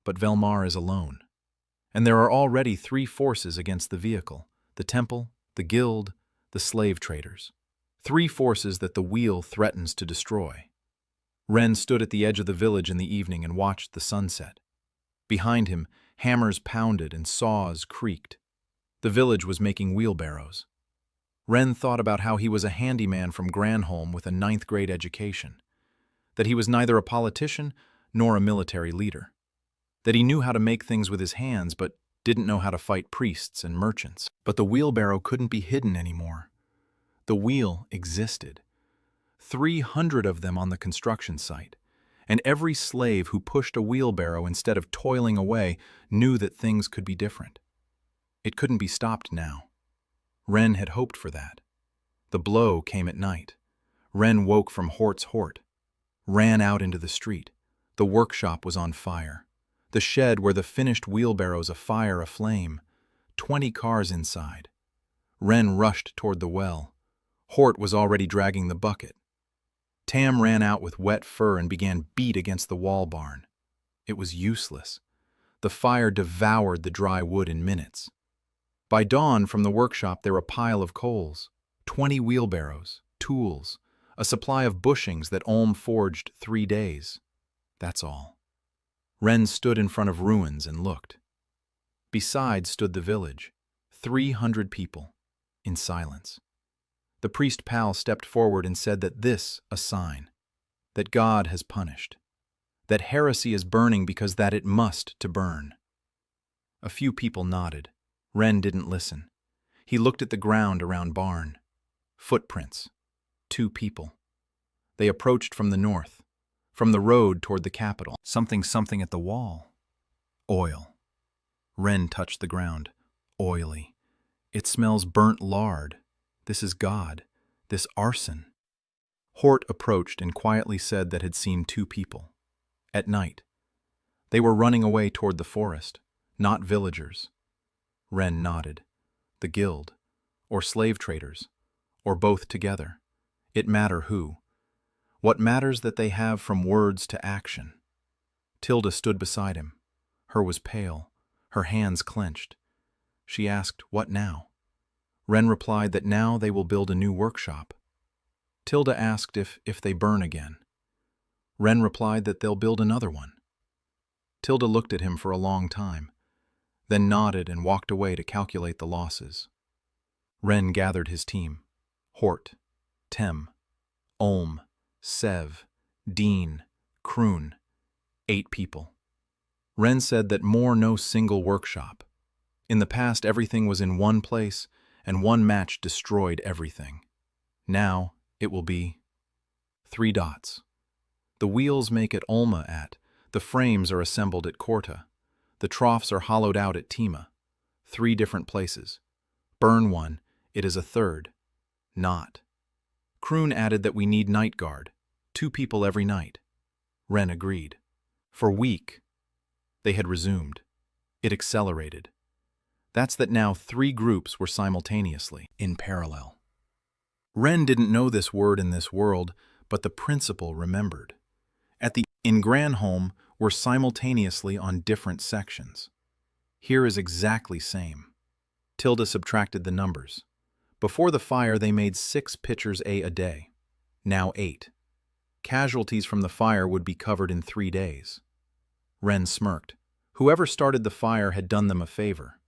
But Velmar is alone. And there are already 3 forces against the vehicle: the temple, the guild, the slave traders. 3 forces that the wheel threatens to destroy. Wren stood at the edge of the village in the evening and watched the sunset. Behind him, hammers pounded and saws creaked. The village was making wheelbarrows. Wren thought about how he was a handyman from Granholm with a 9th grade education, that he was neither a politician nor a military leader, that he knew how to make things with his hands but didn't know how to fight priests and merchants. But the wheelbarrow couldn't be hidden anymore. The wheel existed. 300 of them on the construction site, and every slave who pushed a wheelbarrow instead of toiling away knew that things could be different. It couldn't be stopped now. Wren had hoped for that. The blow came at night. Wren woke from Hort's Hort, ran out into the street. The workshop was on fire. The shed where the finished wheelbarrows aflame. 20 cars inside. Wren rushed toward the well. Hort was already dragging the bucket. Tam ran out with wet fur and began beat against the wall barn. It was useless. The fire devoured the dry wood in minutes. By dawn, from the workshop there were a pile of coals, 20 wheelbarrows, tools, a supply of bushings that Ulm forged 3 days. That's all. Wren stood in front of ruins and looked. Beside stood the village, 300 people, in silence. The priest Pal stepped forward and said that this a sign. that God has punished, that heresy is burning because that it must to burn. A few people nodded. Ren didn't listen. He looked at the ground around barn. Footprints. 2 people. They approached from the north, from the road toward the capital. Something at the wall. Oil. Ren touched the ground. Oily. It smells burnt lard. This is God. This arson. Hort approached and quietly said that had seen 2 people. At night. They were running away toward the forest, not villagers. Ren nodded. The guild, or slave traders, or both together. It matter who. What matters that they have from words to action. Tilda stood beside him. Her was pale, her hands clenched. She asked, "What now?" Ren replied that now they will build a new workshop. Tilda asked if they burn again. Ren replied that they'll build another one. Tilda looked at him for a long time, then nodded and walked away to calculate the losses. Ren gathered his team. Hort, Tem, Olm, Sev, Dean, Kroon. 8 people. Ren said that more no single workshop. In the past everything was in one place, and one match destroyed everything. Now it will be 3 dots. The wheels make at Olma the frames are assembled at Korta. The troughs are hollowed out at Tima. 3 different places. Burn one, it is a 3rd. Not. Kroon added that we need night guard, 2 people every night. Ren agreed. For week. They had resumed. It accelerated. That's that now 3 groups were simultaneously, in parallel. Ren didn't know this word in this world, but the principle remembered. In Granholm were simultaneously on different sections. Here is exactly same. Tilda subtracted the numbers. Before the fire they made 6 pitchers a day. Now 8. Casualties from the fire would be covered in 3 days. Ren smirked. Whoever started the fire had done them a favor.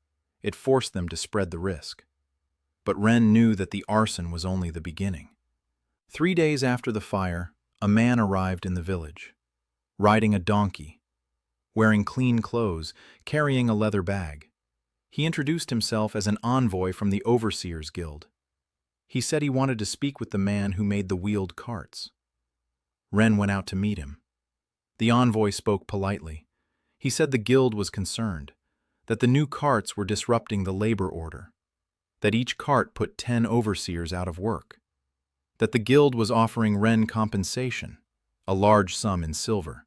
It forced them to spread the risk. But Ren knew that the arson was only the beginning. 3 days after the fire, a man arrived in the village. Riding a donkey, wearing clean clothes, carrying a leather bag. He introduced himself as an envoy from the Overseers Guild. He said he wanted to speak with the man who made the wheeled carts. Ren went out to meet him. The envoy spoke politely. He said the guild was concerned, that the new carts were disrupting the labor order, that each cart put 10 overseers out of work, that the guild was offering Ren compensation, a large sum in silver,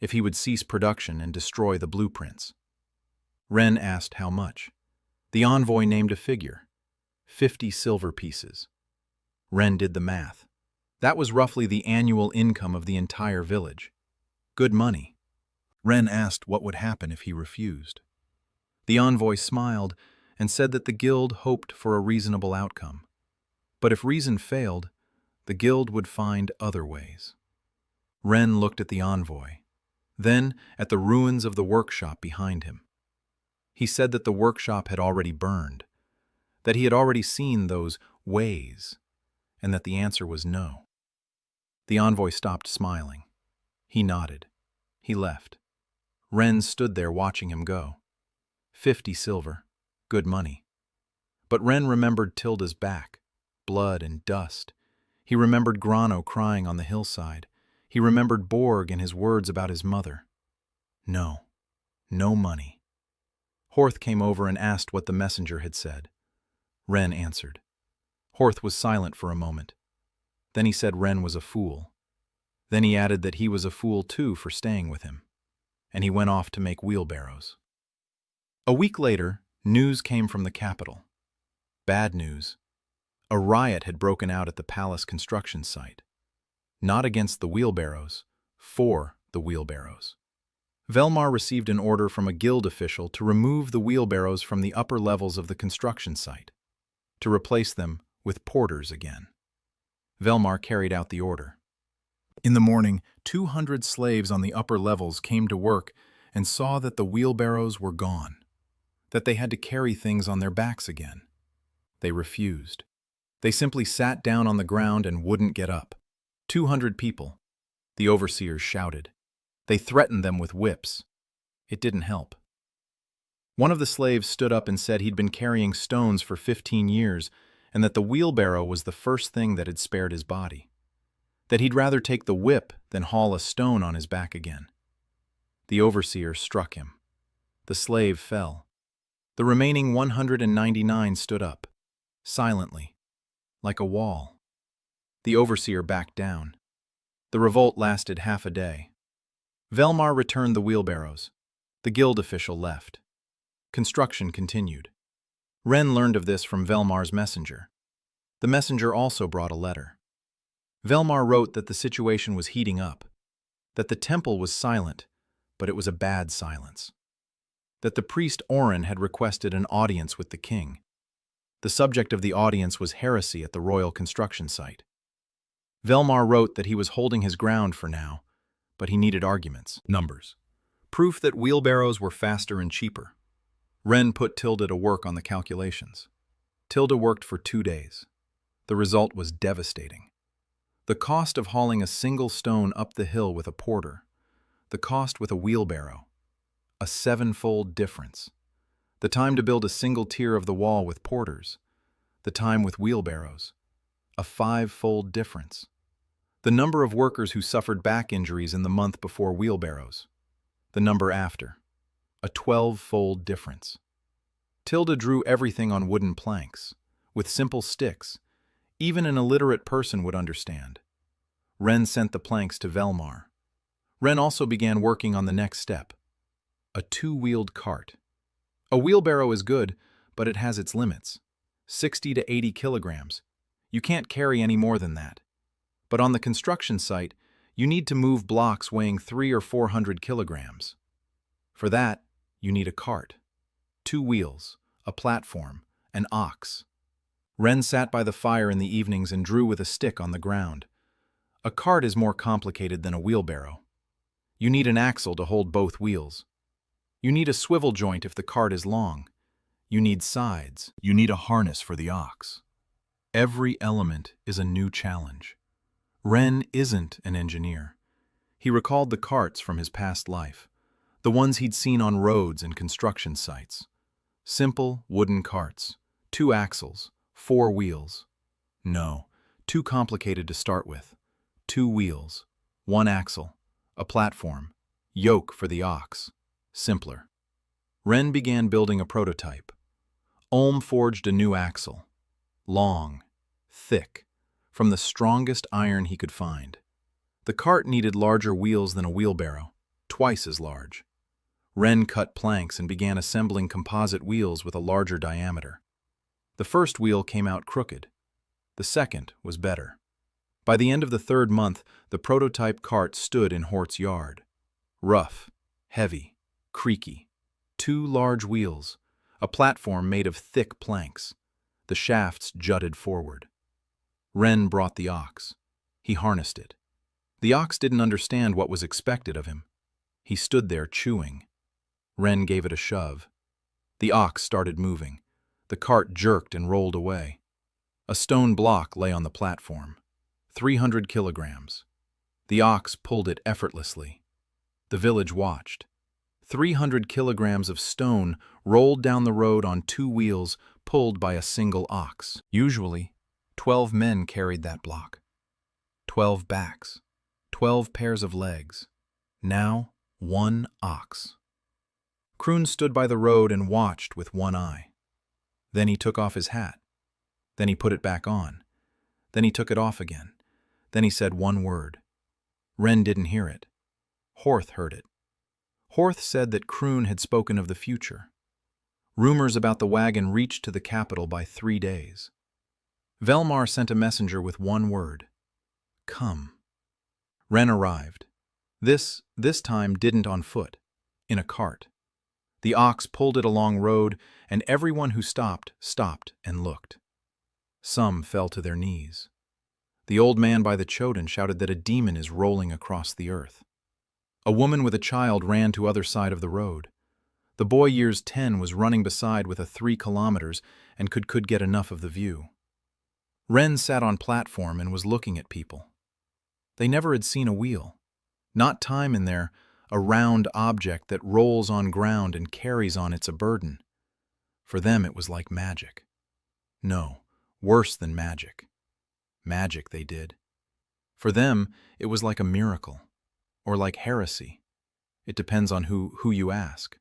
if he would cease production and destroy the blueprints. Ren asked how much. The envoy named a figure, 50 silver pieces. Ren did the math. That was roughly the annual income of the entire village. Good money. Ren asked what would happen if he refused. The envoy smiled and said that the guild hoped for a reasonable outcome. But if reason failed, the guild would find other ways. Ren looked at the envoy, then at the ruins of the workshop behind him. He said that the workshop had already burned, that he had already seen those ways, and that the answer was no. The envoy stopped smiling. He nodded. He left. Ren stood there watching him go. 50 silver. Good money. But Ren remembered Tilda's back, blood and dust. He remembered Grano crying on the hillside. He remembered Borg and his words about his mother. No. No money. Horth came over and asked what the messenger had said. Ren answered. Horth was silent for a moment. Then he said Ren was a fool. Then he added that he was a fool too for staying with him. And he went off to make wheelbarrows. A week later, news came from the capital. Bad news. A riot had broken out at the palace construction site. Not against the wheelbarrows, for the wheelbarrows. Velmar received an order from a guild official to remove the wheelbarrows from the upper levels of the construction site, to replace them with porters again. Velmar carried out the order. In the morning, 200 slaves on the upper levels came to work and saw that the wheelbarrows were gone, that they had to carry things on their backs again. They refused. They simply sat down on the ground and wouldn't get up. 200 people. The overseers shouted. They threatened them with whips. It didn't help. One of the slaves stood up and said he'd been carrying stones for 15 years and that the wheelbarrow was the first thing that had spared his body. That he'd rather take the whip than haul a stone on his back again. The overseer struck him. The slave fell. The remaining 199 stood up, silently, like a wall. The overseer backed down. The revolt lasted half a day. Velmar returned the wheelbarrows. The guild official left. Construction continued. Ren learned of this from Velmar's messenger. The messenger also brought a letter. Velmar wrote that the situation was heating up, that the temple was silent, but it was a bad silence, that the priest Orin had requested an audience with the king. The subject of the audience was heresy at the royal construction site. Velmar wrote that he was holding his ground for now, but he needed arguments. Numbers. Proof that wheelbarrows were faster and cheaper. Ren put Tilda to work on the calculations. Tilda worked for 2 days. The result was devastating. The cost of hauling a single stone up the hill with a porter. The cost with a wheelbarrow. A 7-fold difference. The time to build a single tier of the wall with porters. The time with wheelbarrows. A 5-fold difference. The number of workers who suffered back injuries in the month before wheelbarrows. The number after. A 12-fold difference. Tilda drew everything on wooden planks, with simple sticks. Even an illiterate person would understand. Ren sent the planks to Velmar. Ren also began working on the next step. A 2-wheeled cart. A wheelbarrow is good, but it has its limits. 60 to 80 kilograms. You can't carry any more than that. But on the construction site, you need to move blocks weighing 300 or 400 kilograms. For that, you need a cart. 2 wheels, a platform, an ox. Ren sat by the fire in the evenings and drew with a stick on the ground. A cart is more complicated than a wheelbarrow. You need an axle to hold both wheels. You need a swivel joint if the cart is long. You need sides. You need a harness for the ox. Every element is a new challenge. Ren isn't an engineer. He recalled the carts from his past life, the ones he'd seen on roads and construction sites. Simple wooden carts, 2 axles, 4 wheels. No, too complicated to start with. 2 wheels, 1 axle, a platform, yoke for the ox. Simpler. Ren began building a prototype. Olm forged a new axle. Long, thick, from the strongest iron he could find. The cart needed larger wheels than a wheelbarrow, twice as large. Ren cut planks and began assembling composite wheels with a larger diameter. The first wheel came out crooked. The second was better. By the end of the 3rd month, the prototype cart stood in Hort's yard. Rough, heavy, creaky. 2 large wheels, a platform made of thick planks. The shafts jutted forward. Ren brought the ox. He harnessed it. The ox didn't understand what was expected of him. He stood there chewing. Ren gave it a shove. The ox started moving. The cart jerked and rolled away. A stone block lay on the platform. 300 kilograms. The ox pulled it effortlessly. The village watched. 300 kilograms of stone rolled down the road on 2 wheels, pulled by a single ox. Usually, 12 men carried that block. 12 backs. 12 pairs of legs. Now, 1 ox. Kroon stood by the road and watched with one eye. Then he took off his hat. Then he put it back on. Then he took it off again. Then he said one word. Ren didn't hear it. Horth heard it. Horth said that Kroon had spoken of the future. Rumors about the wagon reached to the capital by 3 days. Velmar sent a messenger with one word. Come. Ren arrived. This time didn't on foot, in a cart. The ox pulled it along road, and everyone who stopped and looked. Some fell to their knees. The old man by the Choden shouted that a demon is rolling across the earth. A woman with a child ran to other side of the road. The boy years 10 was running beside with a 3 kilometers and could get enough of the view. Ren sat on platform and was looking at people. They never had seen a wheel. Not time in there, a round object that rolls on ground and carries on it a burden. For them it was like magic. No, worse than magic. Magic, they did. For them, it was like a miracle, or like heresy. It depends on who you ask.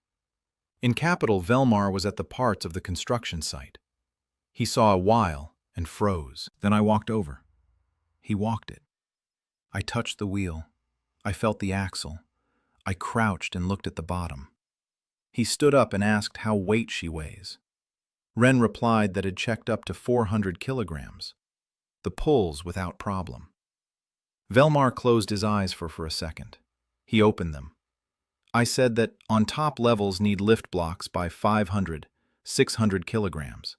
In capital, Velmar was at the parts of the construction site. He saw a while and froze. Then I walked over. He walked it. I touched the wheel. I felt the axle. I crouched and looked at the bottom. He stood up and asked how weight she weighs. Ren replied that it checked up to 400 kilograms. The pulls without problem. Velmar closed his eyes for a second. He opened them. I said that on top levels need lift blocks by 500, 600 kilograms.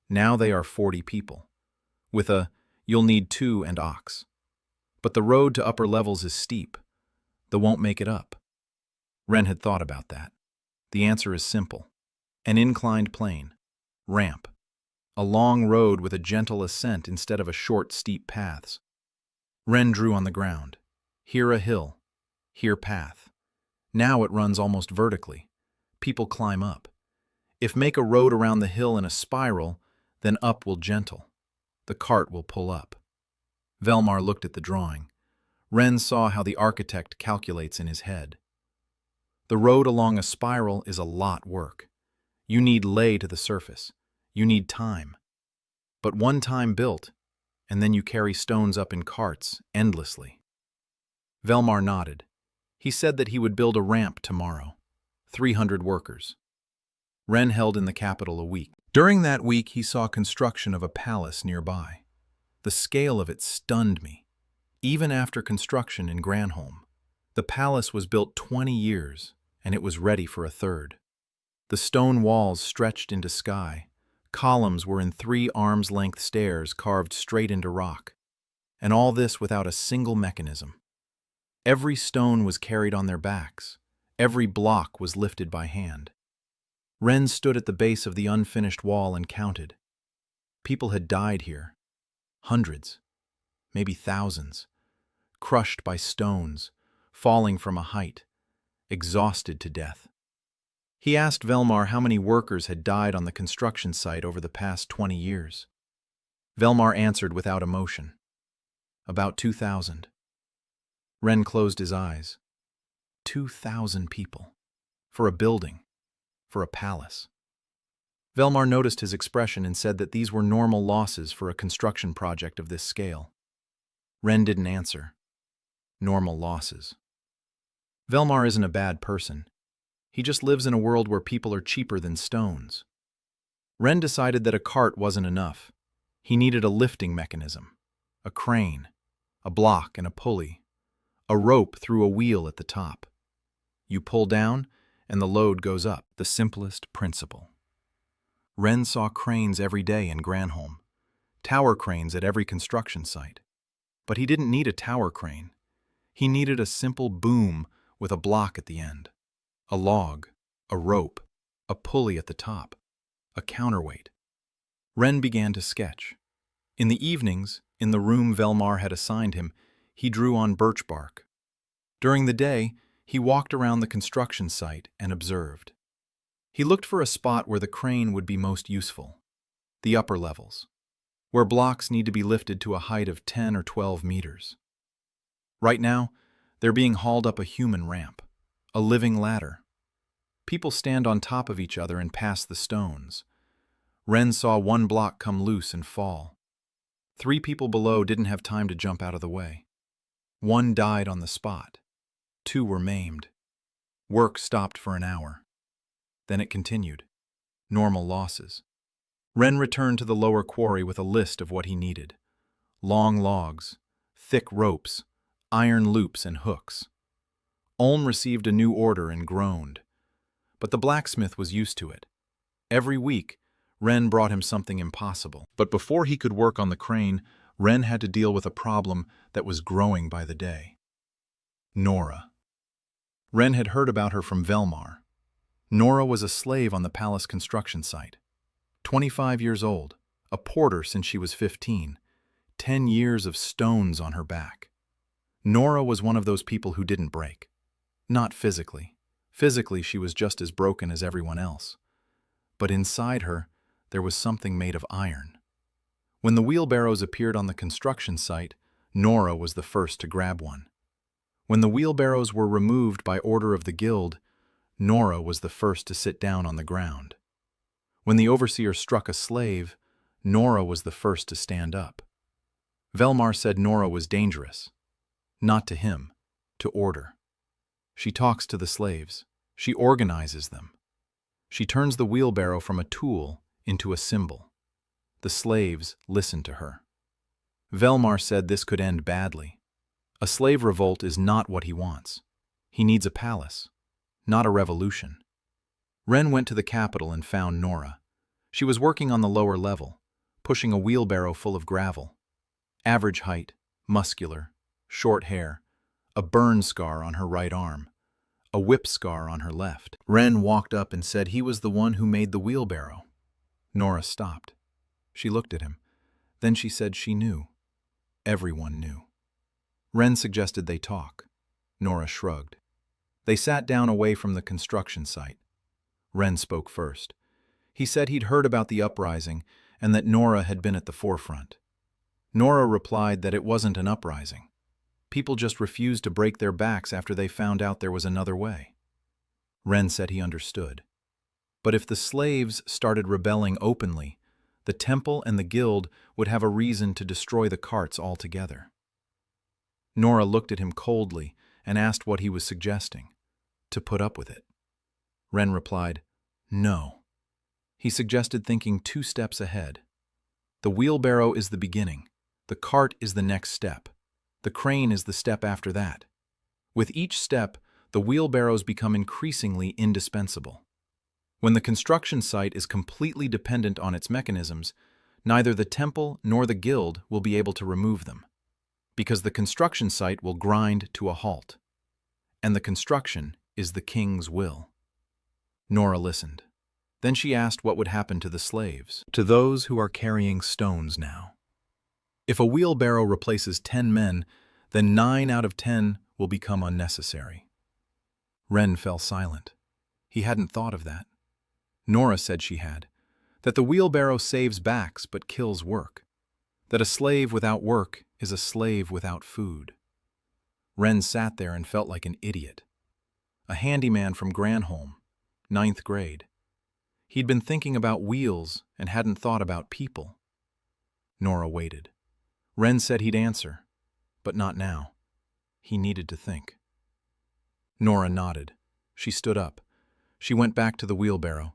Now they are 40 people. With you'll need 2 and ox. But the road to upper levels is steep. They won't make it up. Ren had thought about that. The answer is simple. An inclined plane. Ramp. A long road with a gentle ascent instead of a short, steep paths. Ren drew on the ground. Here a hill. Here path. Now it runs almost vertically. People climb up. If make a road around the hill in a spiral, then up will gentle. The cart will pull up. Velmar looked at the drawing. Ren saw how the architect calculates in his head. The road along a spiral is a lot work. You need lay to the surface. You need time. But one time built, and then you carry stones up in carts endlessly. Velmar nodded. He said that he would build a ramp tomorrow. 300 workers. Ren held in the capital a week. During that week, he saw construction of a palace nearby. The scale of it stunned me. Even after construction in Granholm, the palace was built 20 years, and it was ready for a third. The stone walls stretched into sky. Columns were in 3 arms-length stairs carved straight into rock. And all this without a single mechanism. Every stone was carried on their backs. Every block was lifted by hand. Ren stood at the base of the unfinished wall and counted. People had died here. Hundreds, maybe thousands, crushed by stones, falling from a height, exhausted to death. He asked Velmar how many workers had died on the construction site over the past 20 years. Velmar answered without emotion. About 2,000. Ren closed his eyes. 2,000 people. For a building. For a palace. Velmar noticed his expression and said that these were normal losses for a construction project of this scale. Ren didn't answer. Normal losses. Velmar isn't a bad person. He just lives in a world where people are cheaper than stones. Ren decided that a cart wasn't enough. He needed a lifting mechanism. A crane. A block and a pulley. A rope through a wheel at the top. You pull down, and the load goes up. The simplest principle. Ren saw cranes every day in Granholm. Tower cranes at every construction site. But he didn't need a tower crane. He needed a simple boom with a block at the end. A log, a rope, a pulley at the top, a counterweight. Ren began to sketch. In the evenings, in the room Velmar had assigned him, he drew on birch bark. During the day, he walked around the construction site and observed. He looked for a spot where the crane would be most useful. The upper levels, where blocks need to be lifted to a height of 10 or 12 meters. Right now, they're being hauled up a human ramp, a living ladder. People stand on top of each other and pass the stones. Ren saw one block come loose and fall. 3 people below didn't have time to jump out of the way. 1 died on the spot. 2 were maimed. Work stopped for an hour. Then it continued. Normal losses. Ren returned to the lower quarry with a list of what he needed. Long logs, thick ropes, iron loops and hooks. Ulm received a new order and groaned. But the blacksmith was used to it. Every week, Ren brought him something impossible. But before he could work on the crane, Ren had to deal with a problem that was growing by the day. Nora. Ren had heard about her from Velmar. Nora was a slave on the palace construction site. 25 years old, a porter since she was 15, 10 years of stones on her back. Nora was one of those people who didn't break. Not physically. Physically, she was just as broken as everyone else. But inside her, there was something made of iron. When the wheelbarrows appeared on the construction site, Nora was the first to grab one. When the wheelbarrows were removed by order of the guild, Nora was the first to sit down on the ground. When the overseer struck a slave, Nora was the first to stand up. Velmar said Nora was dangerous. Not to him, to order. She talks to the slaves. She organizes them. She turns the wheelbarrow from a tool into a symbol. The slaves listen to her. Velmar said this could end badly. A slave revolt is not what he wants. He needs a palace, not a revolution. Ren went to the capital and found Nora. She was working on the lower level, pushing a wheelbarrow full of gravel. Average height, muscular, short hair, a burn scar on her right arm, a whip scar on her left. Ren walked up and said he was the one who made the wheelbarrow. Nora stopped. She looked at him. Then she said she knew. Everyone knew. Ren suggested they talk. Nora shrugged. They sat down away from the construction site. Ren spoke first. He said he'd heard about the uprising and that Nora had been at the forefront. Nora replied that it wasn't an uprising. People just refused to break their backs after they found out there was another way. Ren said he understood. But if the slaves started rebelling openly, the temple and the guild would have a reason to destroy the carts altogether. Nora looked at him coldly and asked what he was suggesting. To put up with it. Ren replied, no. He suggested thinking 2 steps ahead. The wheelbarrow is the beginning. The cart is the next step. The crane is the step after that. With each step, the wheelbarrows become increasingly indispensable. When the construction site is completely dependent on its mechanisms, neither the temple nor the guild will be able to remove them, because the construction site will grind to a halt. And the construction is the king's will. Nora listened. Then she asked what would happen to the slaves, to those who are carrying stones now. If a wheelbarrow replaces 10 men, then 9 out of 10 will become unnecessary. Ren fell silent. He hadn't thought of that. Nora said she had. That the wheelbarrow saves backs but kills work. That a slave without work is a slave without food. Ren sat there and felt like an idiot. A handyman from Granholm, 9th grade. He'd been thinking about wheels and hadn't thought about people. Nora waited. Ren said he'd answer, but not now. He needed to think. Nora nodded. She stood up. She went back to the wheelbarrow.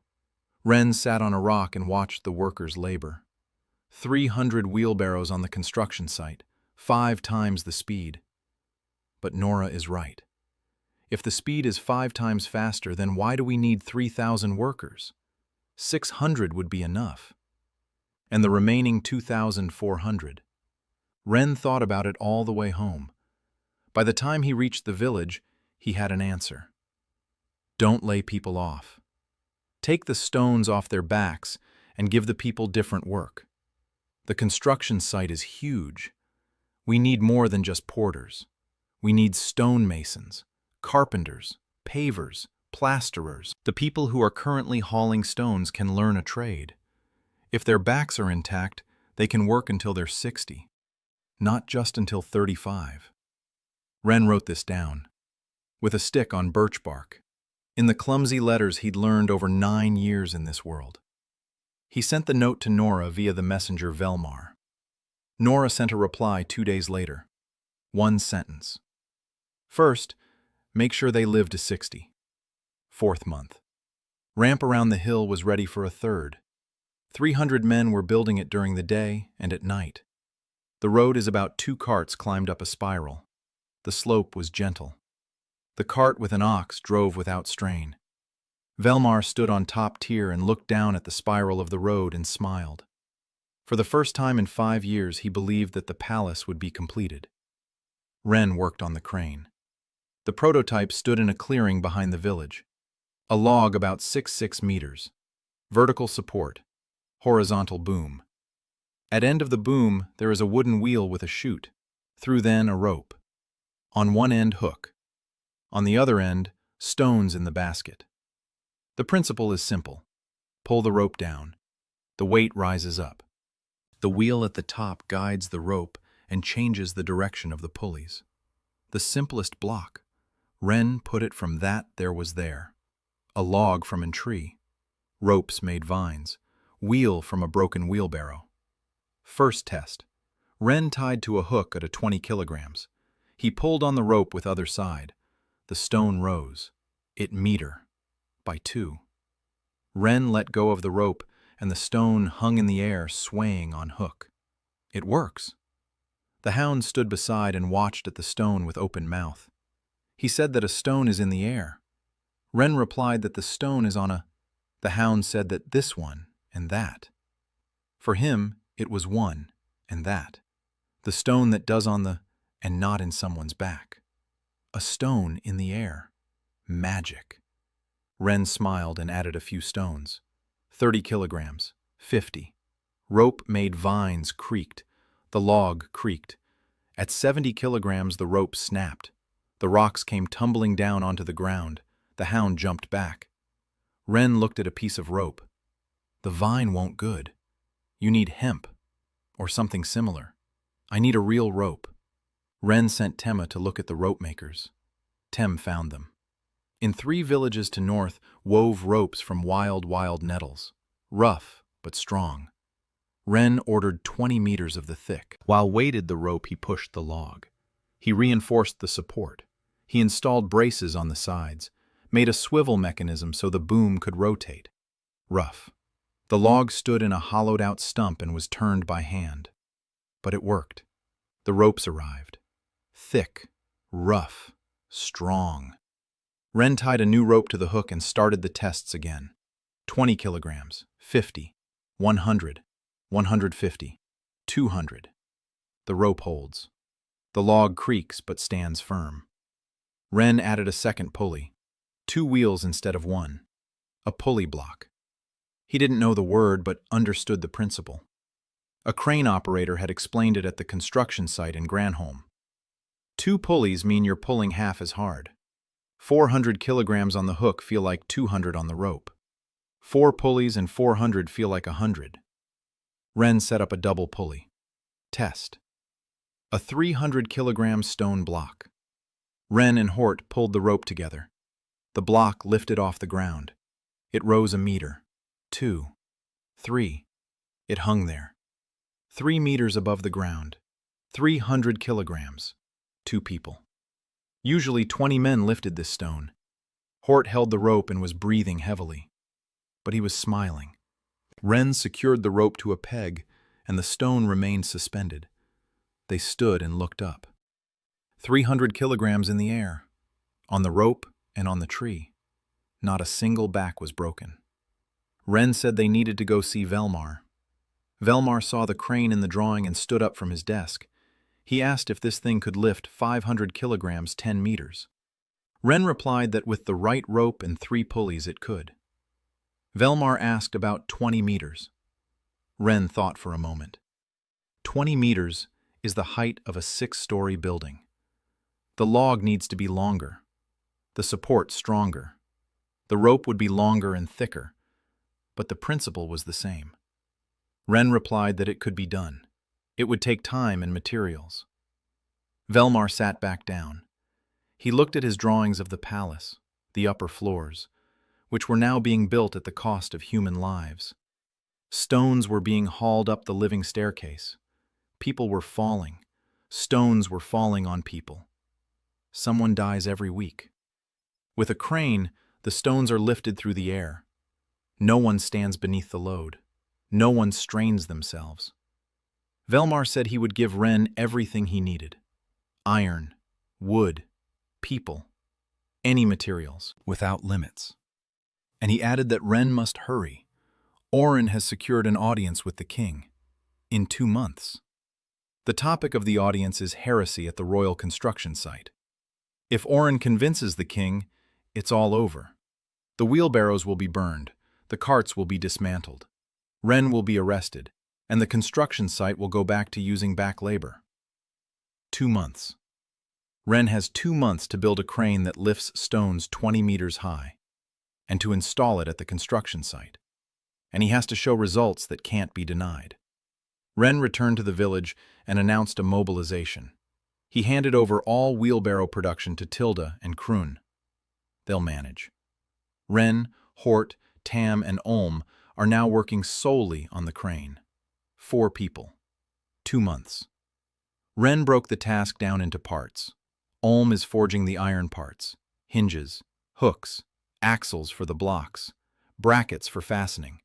Ren sat on a rock and watched the workers labor. 300 wheelbarrows on the construction site, 5 times the speed. But Nora is right. If the speed is 5 times faster, then why do we need 3,000 workers? 600 would be enough. And the remaining 2,400. Ren thought about it all the way home. By the time he reached the village, he had an answer. Don't lay people off. Take the stones off their backs and give the people different work. The construction site is huge. We need more than just porters. We need stonemasons, carpenters, pavers, plasterers. The people who are currently hauling stones can learn a trade. If their backs are intact, they can work until they're 60, not just until 35. Ren wrote this down, with a stick on birch bark, in the clumsy letters he'd learned over 9 years in this world. He sent the note to Nora via the messenger Velmar. Nora sent a reply 2 days later. 1 sentence. First, make sure they live to 60. 4th month. Ramp around the hill was ready for a 3rd. 300 men were building it during the day and at night. The road is about 2 carts climbed up a spiral. The slope was gentle. The cart with an ox drove without strain. Velmar stood on top tier and looked down at the spiral of the road and smiled. For the first time in 5 years, he believed that the palace would be completed. Ren worked on the crane. The prototype stood in a clearing behind the village. A log about 6 meters. Vertical support. Horizontal boom. At end of the boom, there is a wooden wheel with a chute. Through then, a rope. On one end, hook. On the other end, stones in the basket. The principle is simple. Pull the rope down. The weight rises up. The wheel at the top guides the rope and changes the direction of the pulleys. The simplest block. Wren put it from that there was there. A log from a tree. Ropes made vines. Wheel from a broken wheelbarrow. First test. Wren tied to a hook at 20 kilograms. He pulled on the rope with other side. The stone rose. It meter. By 2. Wren let go of the rope, and the stone hung in the air, swaying on hook. It works. The hound stood beside and watched at the stone with open mouth. He said that a stone is in the air. Wren replied that the stone is on a... The hound said that this one and that. For him, it was one and that. The stone that does on the... and not in someone's back. A stone in the air. Magic. Wren smiled and added a few stones. 30 kilograms. 50. Rope made vines creaked. The log creaked. At 70 kilograms, the rope snapped. The rocks came tumbling down onto the ground. The hound jumped back. Wren looked at a piece of rope. The vine won't good. You need hemp, or something similar. I need a real rope. Wren sent Temma to look at the rope makers. Tem found them. In 3 villages to north, wove ropes from wild nettles. Rough, but strong. Wren ordered 20 meters of the thick. While weighted the rope, he pushed the log. He reinforced the support. He installed braces on the sides, made a swivel mechanism so the boom could rotate. Rough. The log stood in a hollowed-out stump and was turned by hand. But it worked. The ropes arrived. Thick, rough, strong. Wren tied a new rope to the hook and started the tests again. 20 kilograms, 50, 100, 150, 200. The rope holds. The log creaks but stands firm. Wren added a second pulley. 2 wheels instead of 1. A pulley block. He didn't know the word but understood the principle. A crane operator had explained it at the construction site in Granholm. 2 pulleys mean you're pulling half as hard. 400 kilograms on the hook feel like 200 on the rope. 4 pulleys and 400 feel like 100. Wren set up a double pulley. Test. A 300 kilogram stone block. Wren and Hort pulled the rope together. The block lifted off the ground. It rose a meter. 2. 3. It hung there. 3 meters above the ground. 300 kilograms. 2 people. Usually 20 men lifted this stone. Hort held the rope and was breathing heavily. But he was smiling. Wren secured the rope to a peg, and the stone remained suspended. They stood and looked up. 300 kilograms in the air, on the rope and on the tree. Not a single back was broken. Wren said they needed to go see Velmar. Velmar saw the crane in the drawing and stood up from his desk. He asked if this thing could lift 500 kilograms 10 meters. Wren replied that with the right rope and 3 pulleys it could. Velmar asked about 20 meters. Wren thought for a moment. 20 meters is the height of a 6-story building. The log needs to be longer, the support stronger. The rope would be longer and thicker, but the principle was the same. Wren replied that it could be done. It would take time and materials. Velmar sat back down. He looked at his drawings of the palace, the upper floors, which were now being built at the cost of human lives. Stones were being hauled up the living staircase. People were falling. Stones were falling on people. Someone dies every week. With a crane, the stones are lifted through the air. No one stands beneath the load. No one strains themselves. Velmar said he would give Wren everything he needed. Iron, wood, people, any materials, without limits. And he added that Wren must hurry. Oren has secured an audience with the king. In 2 months. The topic of the audience is heresy at the royal construction site. If Oren convinces the king, it's all over. The wheelbarrows will be burned, the carts will be dismantled. Wren will be arrested, and the construction site will go back to using back labor. 2 months. Wren has 2 months to build a crane that lifts stones 20 meters high, and to install it at the construction site. And he has to show results that can't be denied. Wren returned to the village and announced a mobilization. He handed over all wheelbarrow production to Tilda and Kroon. They'll manage. Wren, Hort, Tam, and Olm are now working solely on the crane. 4 people. 2 months. Wren broke the task down into parts. Olm is forging the iron parts, hinges, hooks, axles for the blocks, brackets for fastening.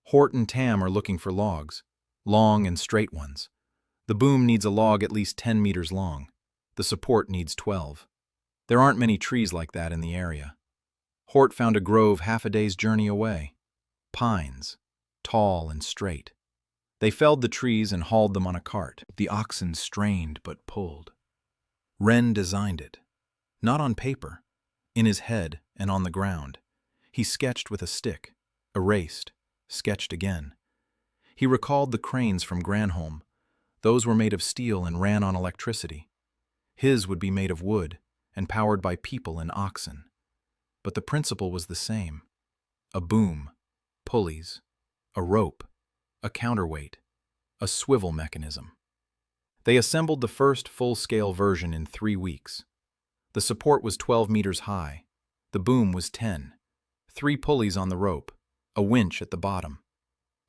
Hort and Tam are looking for logs, long and straight ones. The boom needs a log at least 10 meters long. The support needs 12. There aren't many trees like that in the area. Hort found a grove half a day's journey away. Pines, tall and straight. They felled the trees and hauled them on a cart. The oxen strained but pulled. Wren designed it. Not on paper, in his head and on the ground. He sketched with a stick, erased, sketched again. He recalled the cranes from Granholm. Those were made of steel and ran on electricity. His would be made of wood and powered by people and oxen. But the principle was the same. A boom, pulleys, a rope, a counterweight, a swivel mechanism. They assembled the first full-scale version in 3 weeks. The support was 12 meters high. The boom was 10. 3 pulleys on the rope, a winch at the bottom.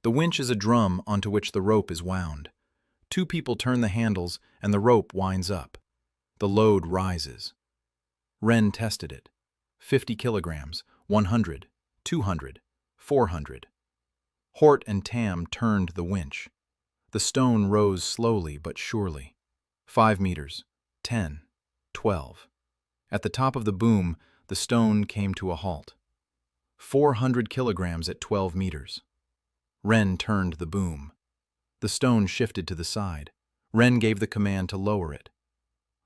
The winch is a drum onto which the rope is wound. 2 people turn the handles and the rope winds up. The load rises. Wren tested it. 50 kilograms, 100, 200, 400. Hort and Tam turned the winch. The stone rose slowly but surely. 5 meters, 10, 12. At the top of the boom, the stone came to a halt. 400 kilograms at 12 meters. Wren turned the boom. The stone shifted to the side. Wren gave the command to lower it.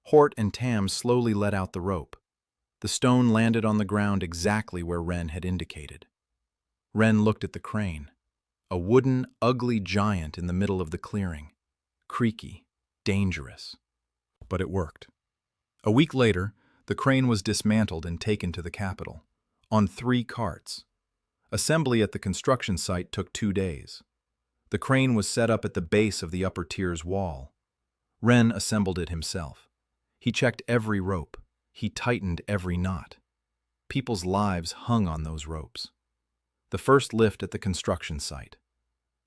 Hort and Tam slowly let out the rope. The stone landed on the ground exactly where Wren had indicated. Wren looked at the crane. A wooden, ugly giant in the middle of the clearing. Creaky, dangerous. But it worked. A week later, the crane was dismantled and taken to the capital, on 3 carts. Assembly at the construction site took 2 days. The crane was set up at the base of the upper tier's wall. Wren assembled it himself. He checked every rope. He tightened every knot. People's lives hung on those ropes. The first lift at the construction site.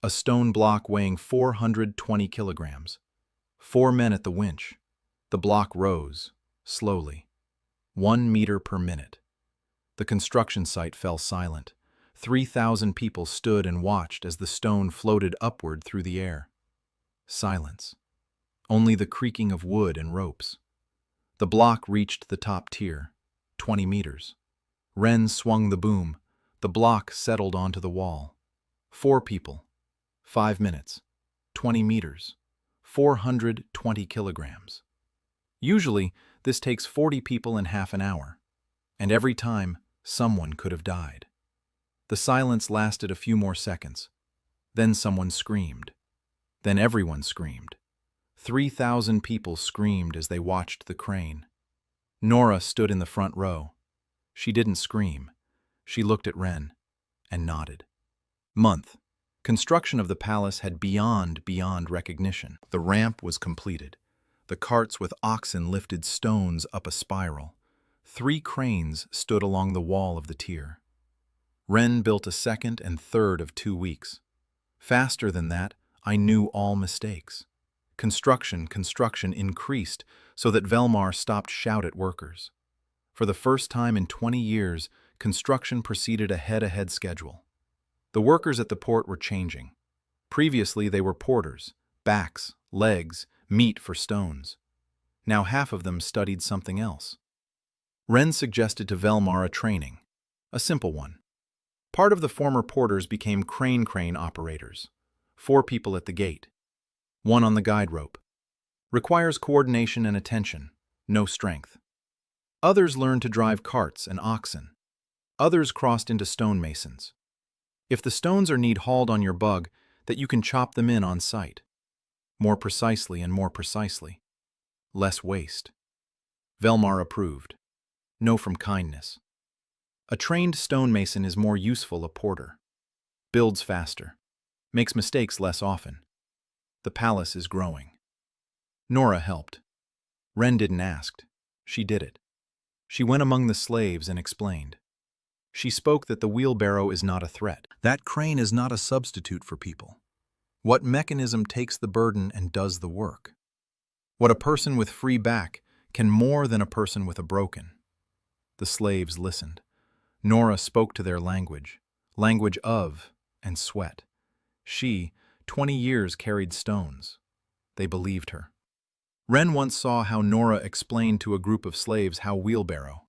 A stone block weighing 420 kilograms. 4 men at the winch. The block rose, slowly. 1 meter per minute. The construction site fell silent. 3,000 people stood and watched as the stone floated upward through the air. Silence. Only the creaking of wood and ropes. The block reached the top tier, 20 meters. Wren swung the boom. The block settled onto the wall. 4 people. 5 minutes. 20 meters. 420 kilograms. Usually, this takes 40 people in half an hour. And every time, someone could have died. The silence lasted a few more seconds. Then someone screamed. Then everyone screamed. 3,000 people screamed as they watched the crane. Nora stood in the front row. She didn't scream. She looked at Wren and nodded. Month. Construction of the palace had beyond recognition. The ramp was completed. The carts with oxen lifted stones up a spiral. 3 cranes stood along the wall of the tier. Wren built a second and third of 2 weeks. Faster than that, I knew all mistakes. Construction increased so that Velmar stopped shout at workers. For the first time in 20 years, construction proceeded a head-ahead schedule. The workers at the port were changing. Previously, they were porters, backs, legs, meat for stones. Now half of them studied something else. Wren suggested to Velmar a training, a simple one. Part of the former porters became crane operators. 4 people at the gate. 1 on the guide rope. Requires coordination and attention, no strength. Others learned to drive carts and oxen. Others crossed into stonemasons. If the stones are need hauled on your bug, that you can chop them in on site. More precisely and more precisely. Less waste. Velmar approved. No from kindness. A trained stonemason is more useful a porter. Builds faster. Makes mistakes less often. The palace is growing. Nora helped. Wren didn't ask. She did it. She went among the slaves and explained. She spoke that the wheelbarrow is not a threat. That crane is not a substitute for people. What mechanism takes the burden and does the work? What a person with free back can more than a person with a broken. The slaves listened. Nora spoke to their language of and sweat. She, 20 years, carried stones. They believed her. Wren once saw how Nora explained to a group of slaves how wheelbarrow.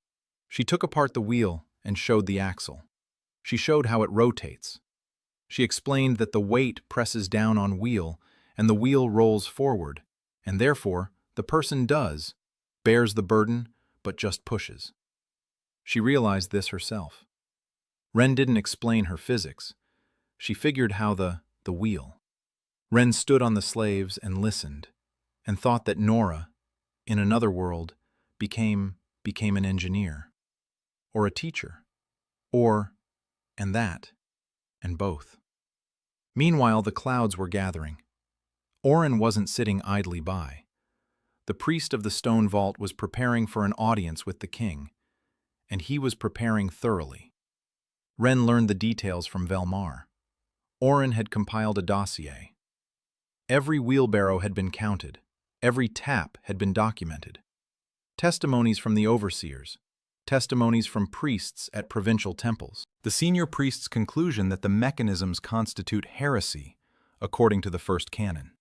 She took apart the wheel and showed the axle. She showed how it rotates. She explained that the weight presses down on wheel and the wheel rolls forward, and therefore the person bears the burden, but just pushes. She realized this herself. Wren didn't explain her physics. She figured how the wheel. Wren stood on the slaves and listened, and thought that Nora, in another world, became an engineer, or a teacher, and both. Meanwhile, the clouds were gathering. Orin wasn't sitting idly by. The priest of the stone vault was preparing for an audience with the king, and he was preparing thoroughly. Wren learned the details from Velmar. Orin had compiled a dossier. Every wheelbarrow had been counted. Every tap had been documented. Testimonies from the overseers. Testimonies from priests at provincial temples. The senior priest's conclusion that the mechanisms constitute heresy, according to the first canon.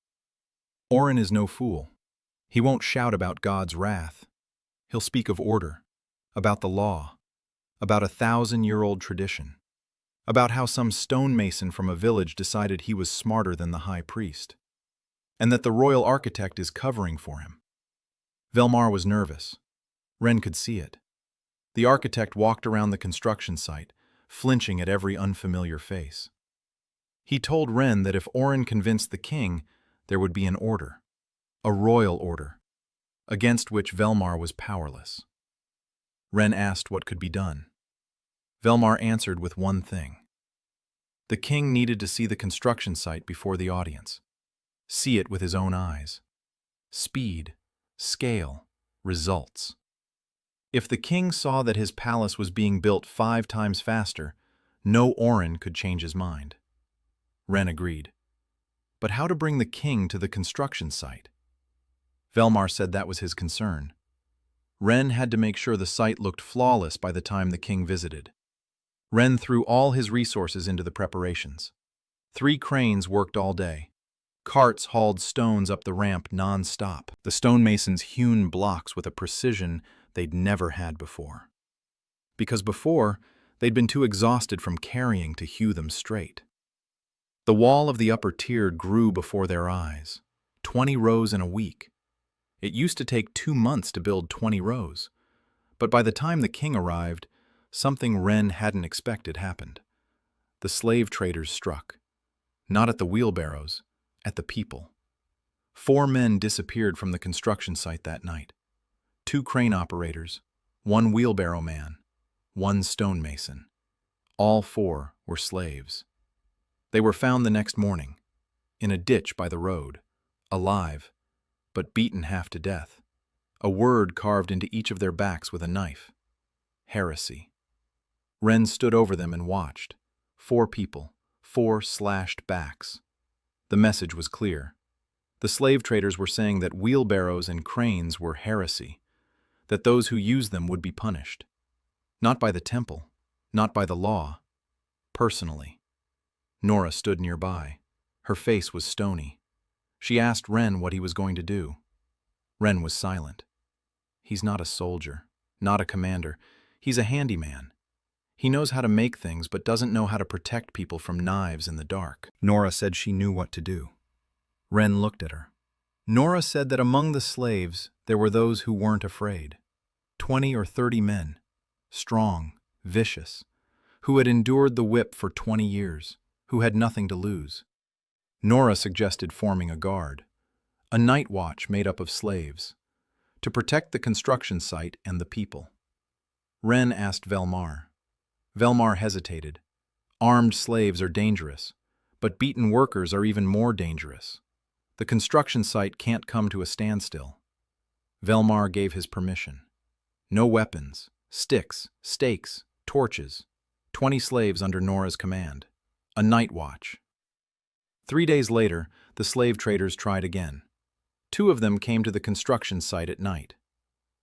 Orin is no fool. He won't shout about God's wrath. He'll speak of order, about the law, about a 1,000-year-old tradition, about how some stonemason from a village decided he was smarter than the high priest, and that the royal architect is covering for him. Velmar was nervous. Wren could see it. The architect walked around the construction site, flinching at every unfamiliar face. He told Wren that if Orin convinced the king, there would be an order, a royal order, against which Velmar was powerless. Wren asked what could be done. Velmar answered with one thing. The king needed to see the construction site before the audience. See it with his own eyes. Speed, scale, results. If the king saw that his palace was being built 5 times faster, no Orin could change his mind. Wren agreed. But how to bring the king to the construction site? Velmar said that was his concern. Wren had to make sure the site looked flawless by the time the king visited. Wren threw all his resources into the preparations. 3 cranes worked all day. Carts hauled stones up the ramp non-stop. The stonemasons hewn blocks with a precision they'd never had before. Because before, they'd been too exhausted from carrying to hew them straight. The wall of the upper tier grew before their eyes. 20 rows in a week. It used to take 2 months to build 20 rows. But by the time the king arrived, something Wren hadn't expected happened. The slave traders struck. Not at the wheelbarrows, at the people. 4 men disappeared from the construction site that night. 2 crane operators, 1 wheelbarrow man, 1 stonemason. All 4 were slaves. They were found the next morning, in a ditch by the road, alive, but beaten half to death. A word carved into each of their backs with a knife. Heresy. Wren stood over them and watched. 4 people, 4 slashed backs. The message was clear. The slave traders were saying that wheelbarrows and cranes were heresy, that those who used them would be punished. Not by the temple, not by the law, personally. Nora stood nearby. Her face was stony. She asked Wren what he was going to do. Wren was silent. He's not a soldier, not a commander. He's a handyman. He knows how to make things, but doesn't know how to protect people from knives in the dark. Nora said she knew what to do. Wren looked at her. Nora said that among the slaves, there were those who weren't afraid. 20 or 30 men, strong, vicious, who had endured the whip for 20 years, who had nothing to lose. Nora suggested forming a guard, a night watch made up of slaves. to protect the construction site and the people. Wren asked Velmar. Velmar hesitated. Armed slaves are dangerous, but beaten workers are even more dangerous. The construction site can't come to a standstill. Velmar gave his permission. No weapons, sticks, stakes, torches. 20 slaves under Nora's command. A night watch. 3 days later, the slave traders tried again. 2 of them came to the construction site at night.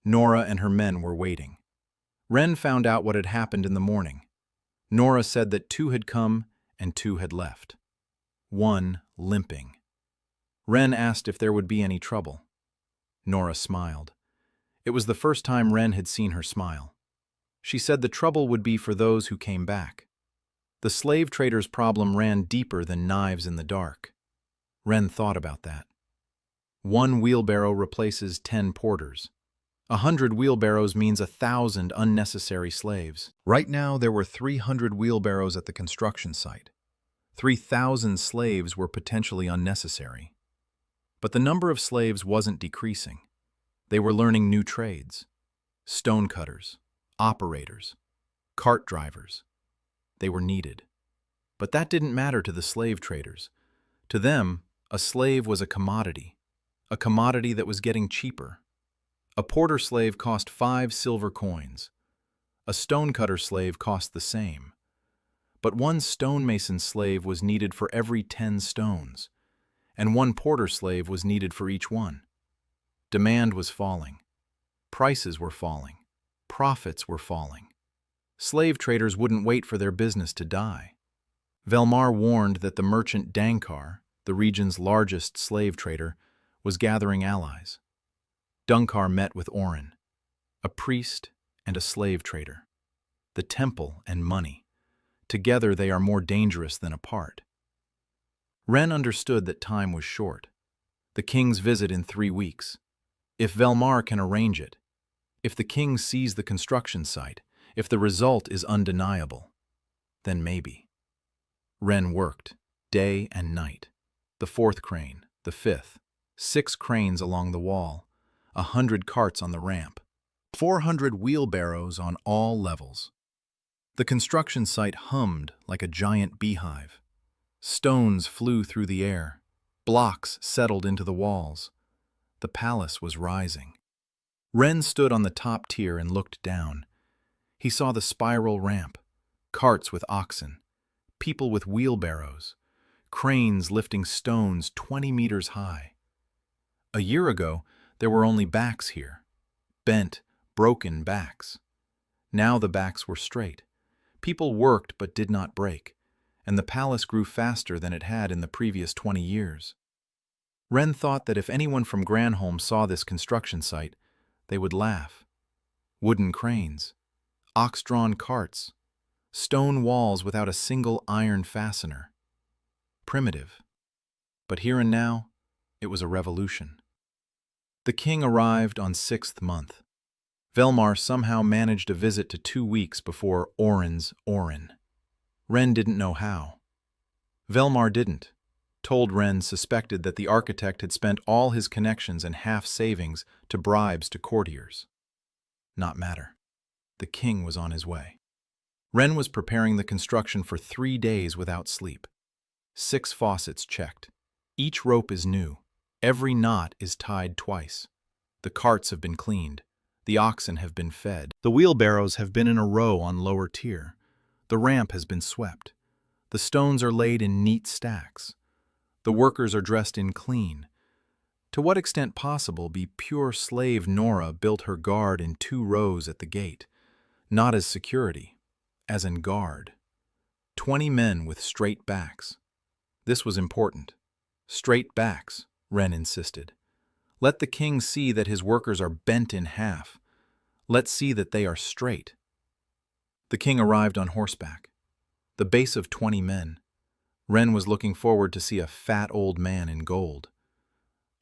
Nora and her men were waiting. Wren found out what had happened in the morning. Nora said that 2 had come and 2 had left. 1 limping. Wren asked if there would be any trouble. Nora smiled. It was the first time Wren had seen her smile. She said the trouble would be for those who came back. The slave traders' problem ran deeper than knives in the dark. Wren thought about that. 1 wheelbarrow replaces 10 porters. 100 wheelbarrows means 1,000 unnecessary slaves. Right now, there were 300 wheelbarrows at the construction site. 3,000 slaves were potentially unnecessary. But the number of slaves wasn't decreasing. They were learning new trades. Stonecutters, operators, cart drivers. They were needed. But that didn't matter to the slave traders. To them, a slave was a commodity that was getting cheaper. A porter slave cost 5 silver coins. A stonecutter slave cost the same. But 1 stonemason slave was needed for every 10 stones, and 1 porter slave was needed for each one. Demand was falling. Prices were falling. Profits were falling. Slave traders wouldn't wait for their business to die. Velmar warned that the merchant Dankar, the region's largest slave trader, was gathering allies. Dankar met with Orin, a priest and a slave trader. The temple and money. Together they are more dangerous than apart. Wren understood that time was short. The king's visit in 3 weeks. If Velmar can arrange it, if the king sees the construction site, if the result is undeniable, then maybe. Wren worked, day and night. The 4th crane, the 5th, 6 cranes along the wall, 100 carts on the ramp, 400 wheelbarrows on all levels. The construction site hummed like a giant beehive. Stones flew through the air. Blocks settled into the walls. The palace was rising. Wren stood on the top tier and looked down. He saw the spiral ramp, carts with oxen, people with wheelbarrows, cranes lifting stones 20 meters high. A year ago, there were only backs here, bent, broken backs. Now the backs were straight. People worked but did not break, and the palace grew faster than it had in the previous 20 years. Wren thought that if anyone from Granholm saw this construction site, they would laugh. Wooden cranes, ox-drawn carts, stone walls without a single iron fastener. Primitive. But here and now, it was a revolution. The king arrived on 6th month. Velmar somehow managed a visit to 2 weeks before Orin. Wren didn't know how. Velmar didn't. Told Wren suspected that the architect had spent all his connections and half savings to bribes to courtiers. Not matter. The king was on his way. Wren was preparing the construction for 3 days without sleep. 6 faucets checked. Each rope is new. Every knot is tied twice. The carts have been cleaned. The oxen have been fed. The wheelbarrows have been in a row on lower tier. The ramp has been swept. The stones are laid in neat stacks. The workers are dressed in clean. To what extent possible be pure slave Nora built her guard in 2 rows at the gate, not as security, as in guard. 20 men with straight backs. This was important. Straight backs, Wren insisted. Let the king see that his workers are bent in half. Let's see that they are straight. The king arrived on horseback. The base of 20 men. Wren was looking forward to see a fat old man in gold.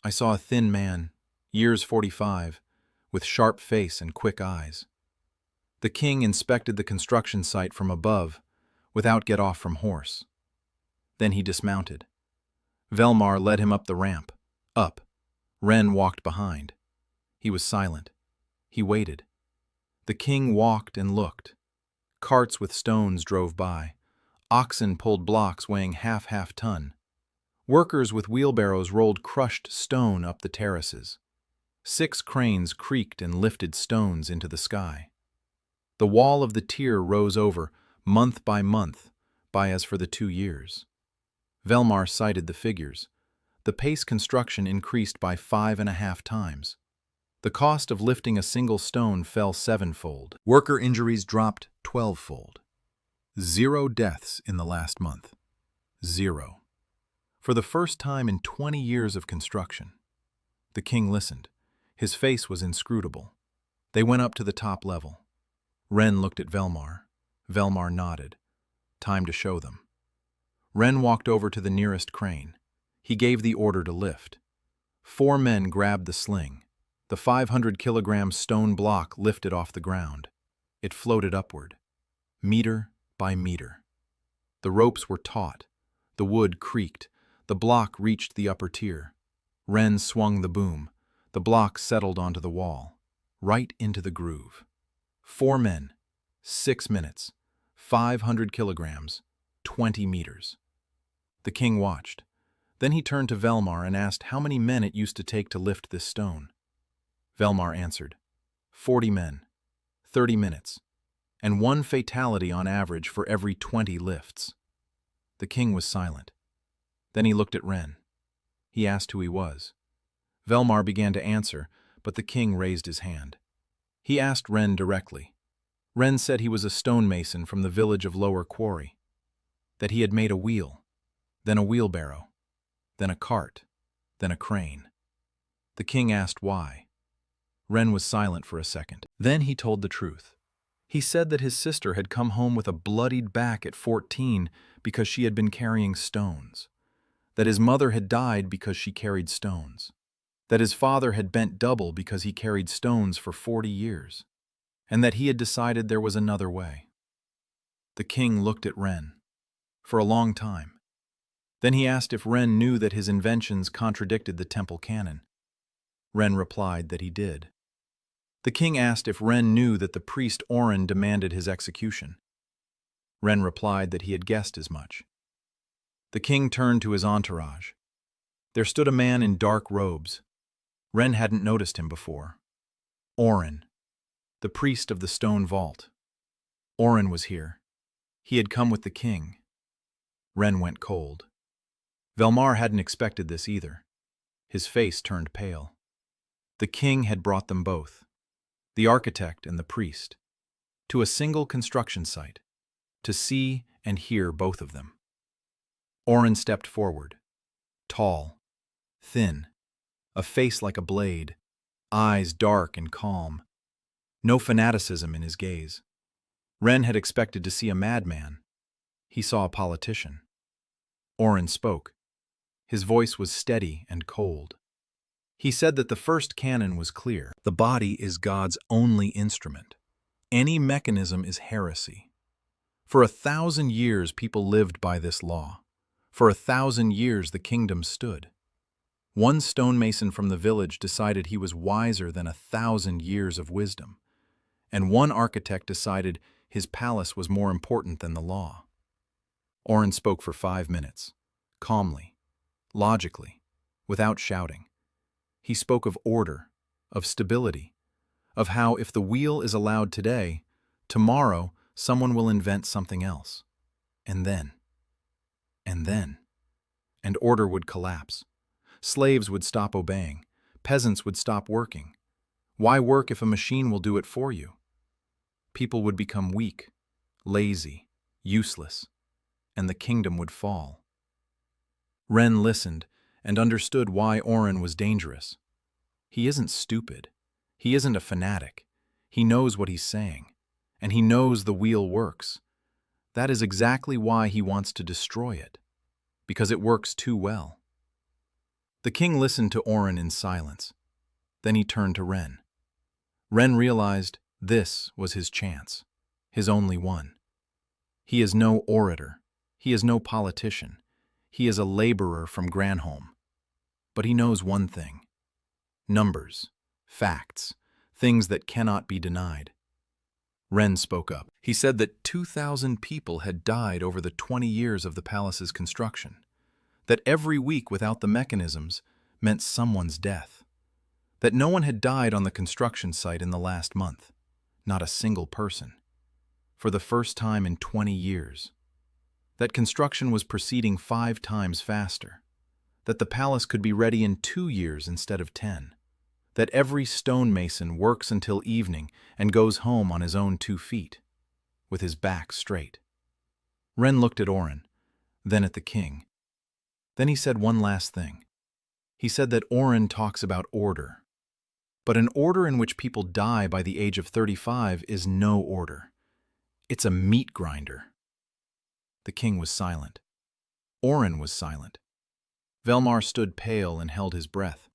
I saw a thin man, years 45, with sharp face and quick eyes. The king inspected the construction site from above, without get off from horse. Then he dismounted. Velmar led him up the ramp. Up. Wren walked behind. He was silent. He waited. The king walked and looked. Carts with stones drove by. Oxen pulled blocks weighing half ton. Workers with wheelbarrows rolled crushed stone up the terraces. 6 cranes creaked and lifted stones into the sky. The wall of the tier rose over, month, by as for the 2 years. Velmar cited the figures. The pace construction increased by 5.5 times. The cost of lifting a single stone fell 7-fold. Worker injuries dropped 12-fold. 0 deaths in the last month. 0. For the first time in 20 years of construction. The king listened. His face was inscrutable. They went up to the top level. Ren looked at Velmar. Velmar nodded. Time to show them. Ren walked over to the nearest crane. He gave the order to lift. 4 men grabbed the sling. The 500-kilogram stone block lifted off the ground. It floated upward, meter by meter. The ropes were taut. The wood creaked. The block reached the upper tier. Ren swung the boom. The block settled onto the wall, right into the groove. 4 men, 6 minutes, 500 kilograms, 20 meters. The king watched. Then he turned to Velmar and asked how many men it used to take to lift this stone. Velmar answered, 40 men, 30 minutes, and 1 fatality on average for every 20 lifts. The king was silent. Then he looked at Ren. He asked who he was. Velmar began to answer, but the king raised his hand. He asked Ren directly. Ren said he was a stonemason from the village of Lower Quarry, that he had made a wheel, then a wheelbarrow, then a cart, then a crane. The king asked why. Ren was silent for a second. Then he told the truth. He said that his sister had come home with a bloodied back at 14 because she had been carrying stones, that his mother had died because she carried stones, that his father had bent double because he carried stones for 40 years, and that he had decided there was another way. The king looked at Ren for a long time. Then he asked if Ren knew that his inventions contradicted the temple canon. Ren replied that he did. The king asked if Ren knew that the priest Orin demanded his execution. Ren replied that he had guessed as much. The king turned to his entourage. There stood a man in dark robes. Ren hadn't noticed him before. Orin, the priest of the stone vault. Orin was here. He had come with the king. Ren went cold. Velmar hadn't expected this either. His face turned pale. The king had brought them both, the architect and the priest, to a single construction site, to see and hear both of them. Orin stepped forward, tall, thin, a face like a blade, eyes dark and calm, no fanaticism in his gaze. Ren had expected to see a madman. He saw a politician. Orin spoke. His voice was steady and cold. He said that the first canon was clear. The body is God's only instrument. Any mechanism is heresy. For 1,000 years people lived by this law. For 1,000 years the kingdom stood. One stonemason from the village decided he was wiser than 1,000 years of wisdom. And one architect decided his palace was more important than the law. Orin spoke for 5 minutes, calmly, logically, without shouting. He spoke of order, of stability, of how if the wheel is allowed today, tomorrow someone will invent something else. And then, and order would collapse. Slaves would stop obeying. Peasants would stop working. Why work if a machine will do it for you? People would become weak, lazy, useless, and the kingdom would fall. Ren listened and understood why Orin was dangerous. He isn't stupid. He isn't a fanatic. He knows what he's saying, and he knows the wheel works. That is exactly why he wants to destroy it, because it works too well. The king listened to Orin in silence. Then he turned to Ren. Ren realized this was his chance, his only one. He is no orator. He is no politician. He is a laborer from Granholm. But he knows one thing: numbers, facts, things that cannot be denied. Ren spoke up. He said that 2,000 people had died over the 20 years of the palace's construction, that every week without the mechanisms meant someone's death, that no one had died on the construction site in the last month, not a single person, for the first time in 20 years, that construction was proceeding 5 times faster, that the palace could be ready in 2 years instead of 10, that every stonemason works until evening and goes home on his own 2 feet, with his back straight. Ren looked at Oren, then at the king. Then he said one last thing. He said that Oren talks about order, but an order in which people die by the age of 35 is no order. It's a meat grinder. The king was silent. Oren was silent. Velmar stood pale and held his breath.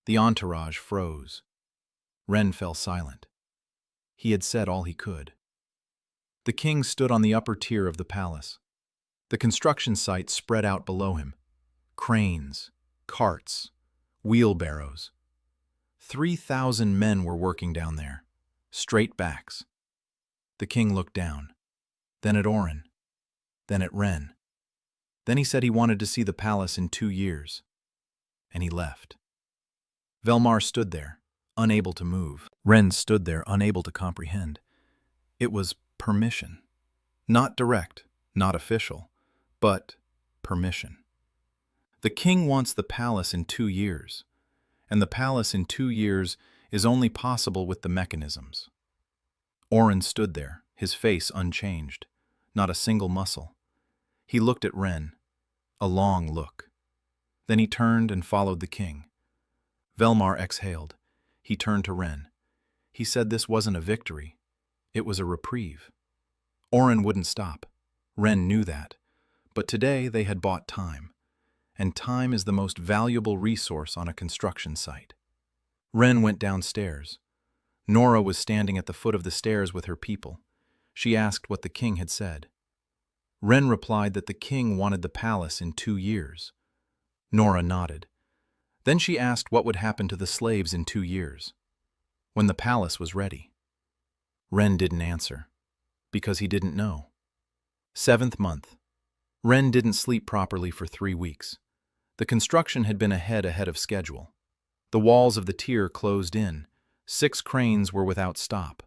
The entourage froze. Ren fell silent. He had said all he could. The king stood on the upper tier of the palace. The construction site spread out below him. Cranes, carts, wheelbarrows. 3,000 men were working down there, straight backs. The king looked down, then at Oren, then at Ren. Then he said he wanted to see the palace in 2 years, and he left. Velmar stood there, unable to move. Ren stood there, unable to comprehend. It was permission. Not direct, not official, but permission. The king wants the palace in 2 years, and the palace in 2 years is only possible with the mechanisms. Oren stood there, his face unchanged, not a single muscle. He looked at Ren, a long look. Then he turned and followed the king. Velmar exhaled. He turned to Ren. He said this wasn't a victory. It was a reprieve. Oren wouldn't stop. Ren knew that. But today they had bought time. And time is the most valuable resource on a construction site. Ren went downstairs. Nora was standing at the foot of the stairs with her people. She asked what the king had said. Ren replied that the king wanted the palace in 2 years. Nora nodded. Then she asked what would happen to the slaves in 2 years, when the palace was ready. Ren didn't answer, because he didn't know. 7th month. Ren didn't sleep properly for 3 weeks. The construction had been ahead of schedule. The walls of the tier closed in. 6 cranes were without stop.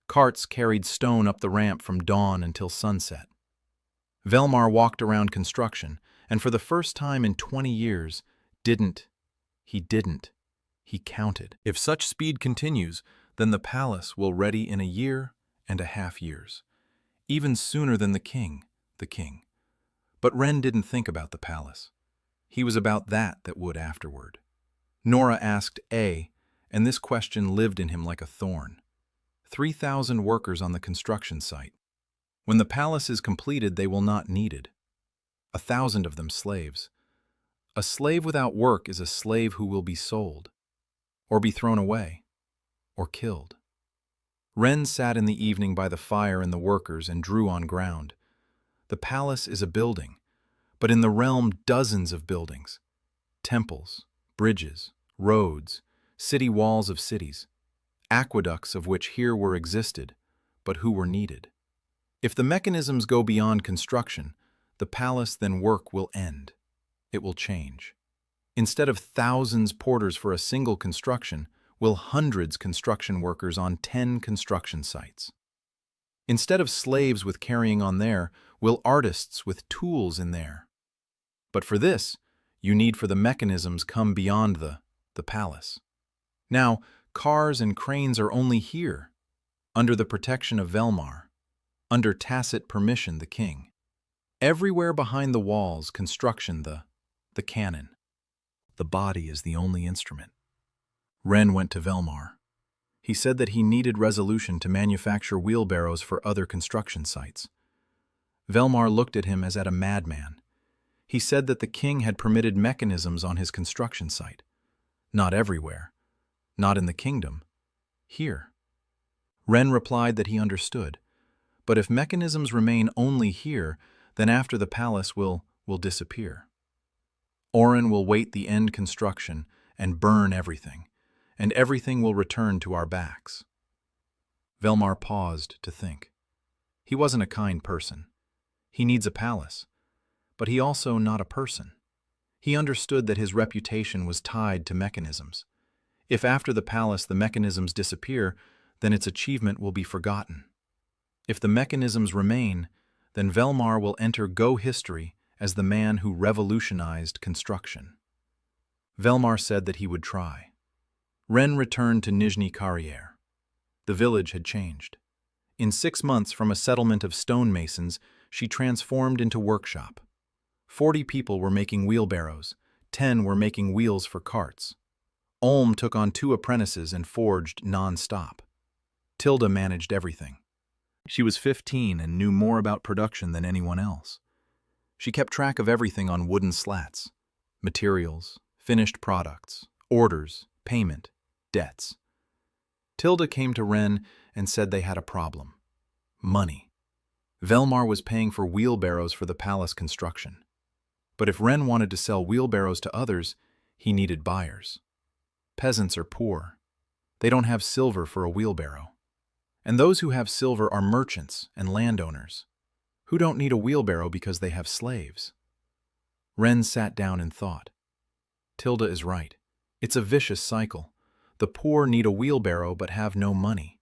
Carts carried stone up the ramp from dawn until sunset. Velmar walked around construction, and for the first time in 20 years, He counted. If such speed continues, then the palace will ready in 1.5 years, even sooner than the king. But Ren didn't think about the palace. He was about that would afterward. Nora asked and this question lived in him like a thorn. 3,000 workers on the construction site. When the palace is completed, they will not needed. 1,000 of them slaves. A slave without work is a slave who will be sold, or be thrown away, or killed. Ren sat in the evening by the fire and the workers and drew on ground. The palace is a building, but in the realm dozens of buildings. Temples, bridges, roads, city walls of cities, aqueducts of which here were existed, but who were needed. If the mechanisms go beyond construction, the palace then work will end. It will change. Instead of thousands porters for a single construction, will hundreds construction workers on 10 construction sites. Instead of slaves with carrying on there, will artists with tools in there. But for this, you need for the mechanisms come beyond the palace. Now, cars and cranes are only here, under the protection of Velmar, under tacit permission the king. Everywhere behind the walls, construction the cannon. The body is the only instrument. Ren went to Velmar. He said that he needed resolution to manufacture wheelbarrows for other construction sites. Velmar looked at him as at a madman. He said that the king had permitted mechanisms on his construction site. Not everywhere. Not in the kingdom. Here. Ren replied that he understood. But if mechanisms remain only here, then after the palace will disappear. Oren will wait the end construction and burn everything, and everything will return to our backs." Velmar paused to think. He wasn't a kind person. He needs a palace, but he also not a person. He understood that his reputation was tied to mechanisms. If after the palace the mechanisms disappear, then its achievement will be forgotten. If the mechanisms remain, then Velmar will enter Go history as the man who revolutionized construction. Velmar said that he would try. Ren returned to Nizhny Karriere. The village had changed. In 6 months from a settlement of stonemasons, she transformed into workshop. 40 people were making wheelbarrows, 10 were making wheels for carts. Ulm took on 2 apprentices and forged non-stop. Tilda managed everything. She was 15 and knew more about production than anyone else. She kept track of everything on wooden slats: materials, finished products, orders, payment, debts. Tilda came to Ren and said they had a problem: money. Velmar was paying for wheelbarrows for the palace construction. But if Ren wanted to sell wheelbarrows to others, he needed buyers. Peasants are poor. They don't have silver for a wheelbarrow. And those who have silver are merchants and landowners, who don't need a wheelbarrow because they have slaves. Ren sat down and thought. Tilda is right. It's a vicious cycle. The poor need a wheelbarrow but have no money.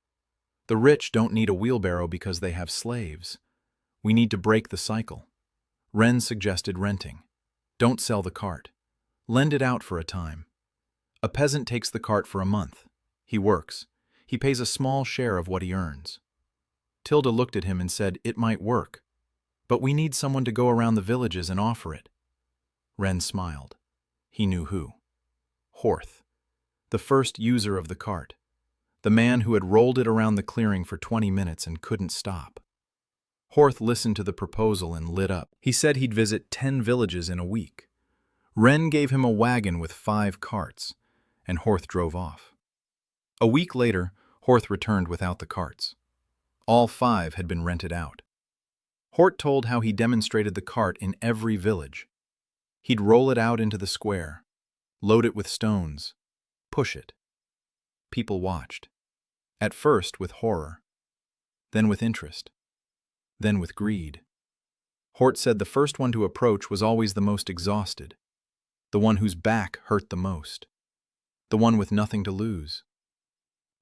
The rich don't need a wheelbarrow because they have slaves. We need to break the cycle. Ren suggested renting. Don't sell the cart. Lend it out for a time. A peasant takes the cart for a month. He works. He pays a small share of what he earns. Tilda looked at him and said, "It might work, but we need someone to go around the villages and offer it." Ren smiled. He knew who. Horth, the first user of the cart, the man who had rolled it around the clearing for 20 minutes and couldn't stop. Horth listened to the proposal and lit up. He said he'd visit 10 villages in a week. Ren gave him a wagon with 5 carts, and Horth drove off. A week later, Horth returned without the carts. All 5 had been rented out. Horth told how he demonstrated the cart in every village. He'd roll it out into the square, load it with stones, push it. People watched, at first with horror, then with interest, then with greed. Horth said the first one to approach was always the most exhausted, the one whose back hurt the most, the one with nothing to lose.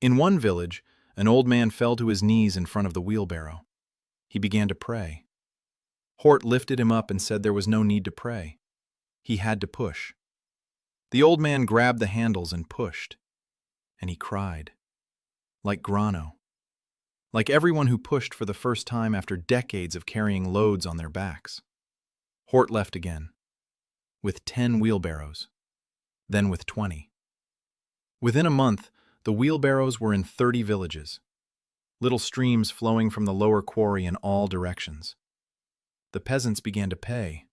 In one village, an old man fell to his knees in front of the wheelbarrow. He began to pray. Horth lifted him up and said there was no need to pray. He had to push. The old man grabbed the handles and pushed, and he cried. Like Grano. Like everyone who pushed for the first time after decades of carrying loads on their backs. Horth left again, with 10 wheelbarrows, then with 20. Within a month, the wheelbarrows were in 30 villages, little streams flowing from the lower quarry in all directions. The peasants began to pay,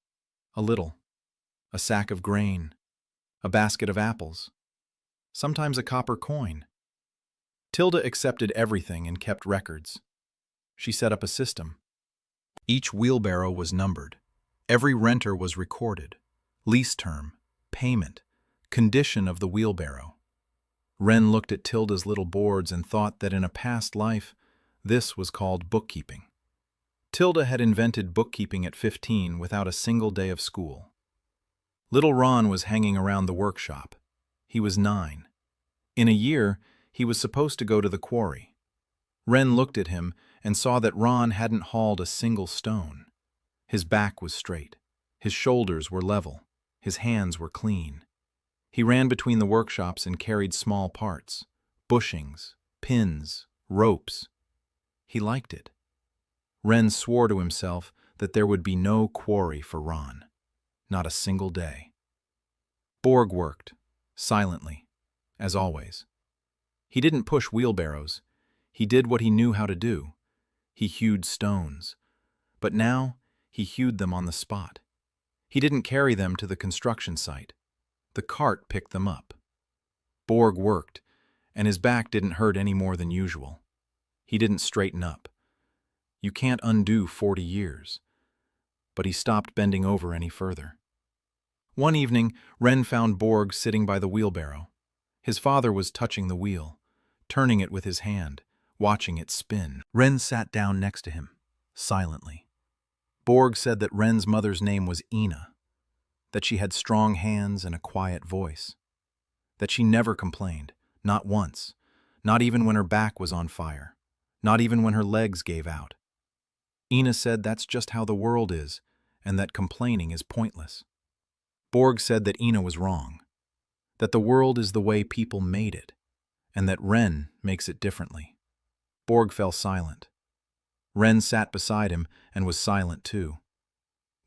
a little, a sack of grain, a basket of apples, sometimes a copper coin. Tilda accepted everything and kept records. She set up a system. Each wheelbarrow was numbered. Every renter was recorded. Lease term, payment, condition of the wheelbarrow. Ren looked at Tilda's little boards and thought that in a past life, this was called bookkeeping. Tilda had invented bookkeeping at 15 without a single day of school. Little Ron was hanging around the workshop. He was 9. In a year, he was supposed to go to the quarry. Ren looked at him and saw that Ron hadn't hauled a single stone. His back was straight. His shoulders were level. His hands were clean. He ran between the workshops and carried small parts, bushings, pins, ropes. He liked it. Ren swore to himself that there would be no quarry for Ron. Not a single day. Borg worked, silently, as always. He didn't push wheelbarrows. He did what he knew how to do. He hewed stones. But now, he hewed them on the spot. He didn't carry them to the construction site. The cart picked them up. Borg worked, and his back didn't hurt any more than usual. He didn't straighten up. You can't undo 40 years. But he stopped bending over any further. One evening, Ren found Borg sitting by the wheelbarrow. His father was touching the wheel, turning it with his hand, watching it spin. Ren sat down next to him, silently. Borg said that Ren's mother's name was Ina, that she had strong hands and a quiet voice, that she never complained, not once, not even when her back was on fire, not even when her legs gave out. Ina said that's just how the world is, and that complaining is pointless. Borg said that Ina was wrong, that the world is the way people made it, and that Ren makes it differently. Borg fell silent. Ren sat beside him and was silent too.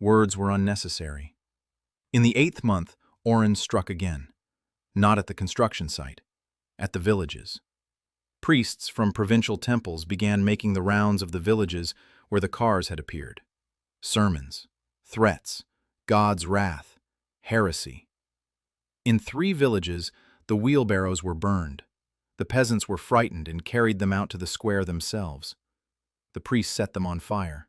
Words were unnecessary. In the 8th month, Orin struck again, not at the construction site, at the villages. Priests from provincial temples began making the rounds of the villages where the cars had appeared. Sermons, threats, God's wrath, heresy. In 3 villages, the wheelbarrows were burned. The peasants were frightened and carried them out to the square themselves. The priests set them on fire.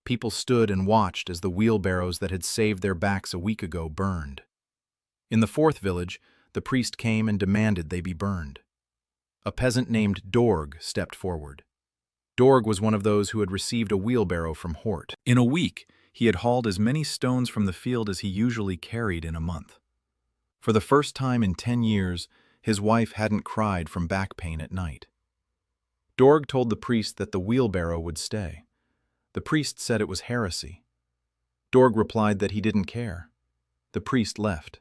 People stood and watched as the wheelbarrows that had saved their backs a week ago burned. In the 4th village, the priest came and demanded they be burned. A peasant named Dorg stepped forward. Dorg was one of those who had received a wheelbarrow from Hort. In a week, he had hauled as many stones from the field as he usually carried in a month. For the first time in 10 years, his wife hadn't cried from back pain at night. Dorg told the priest that the wheelbarrow would stay. The priest said it was heresy. Dorg replied that he didn't care. The priest left,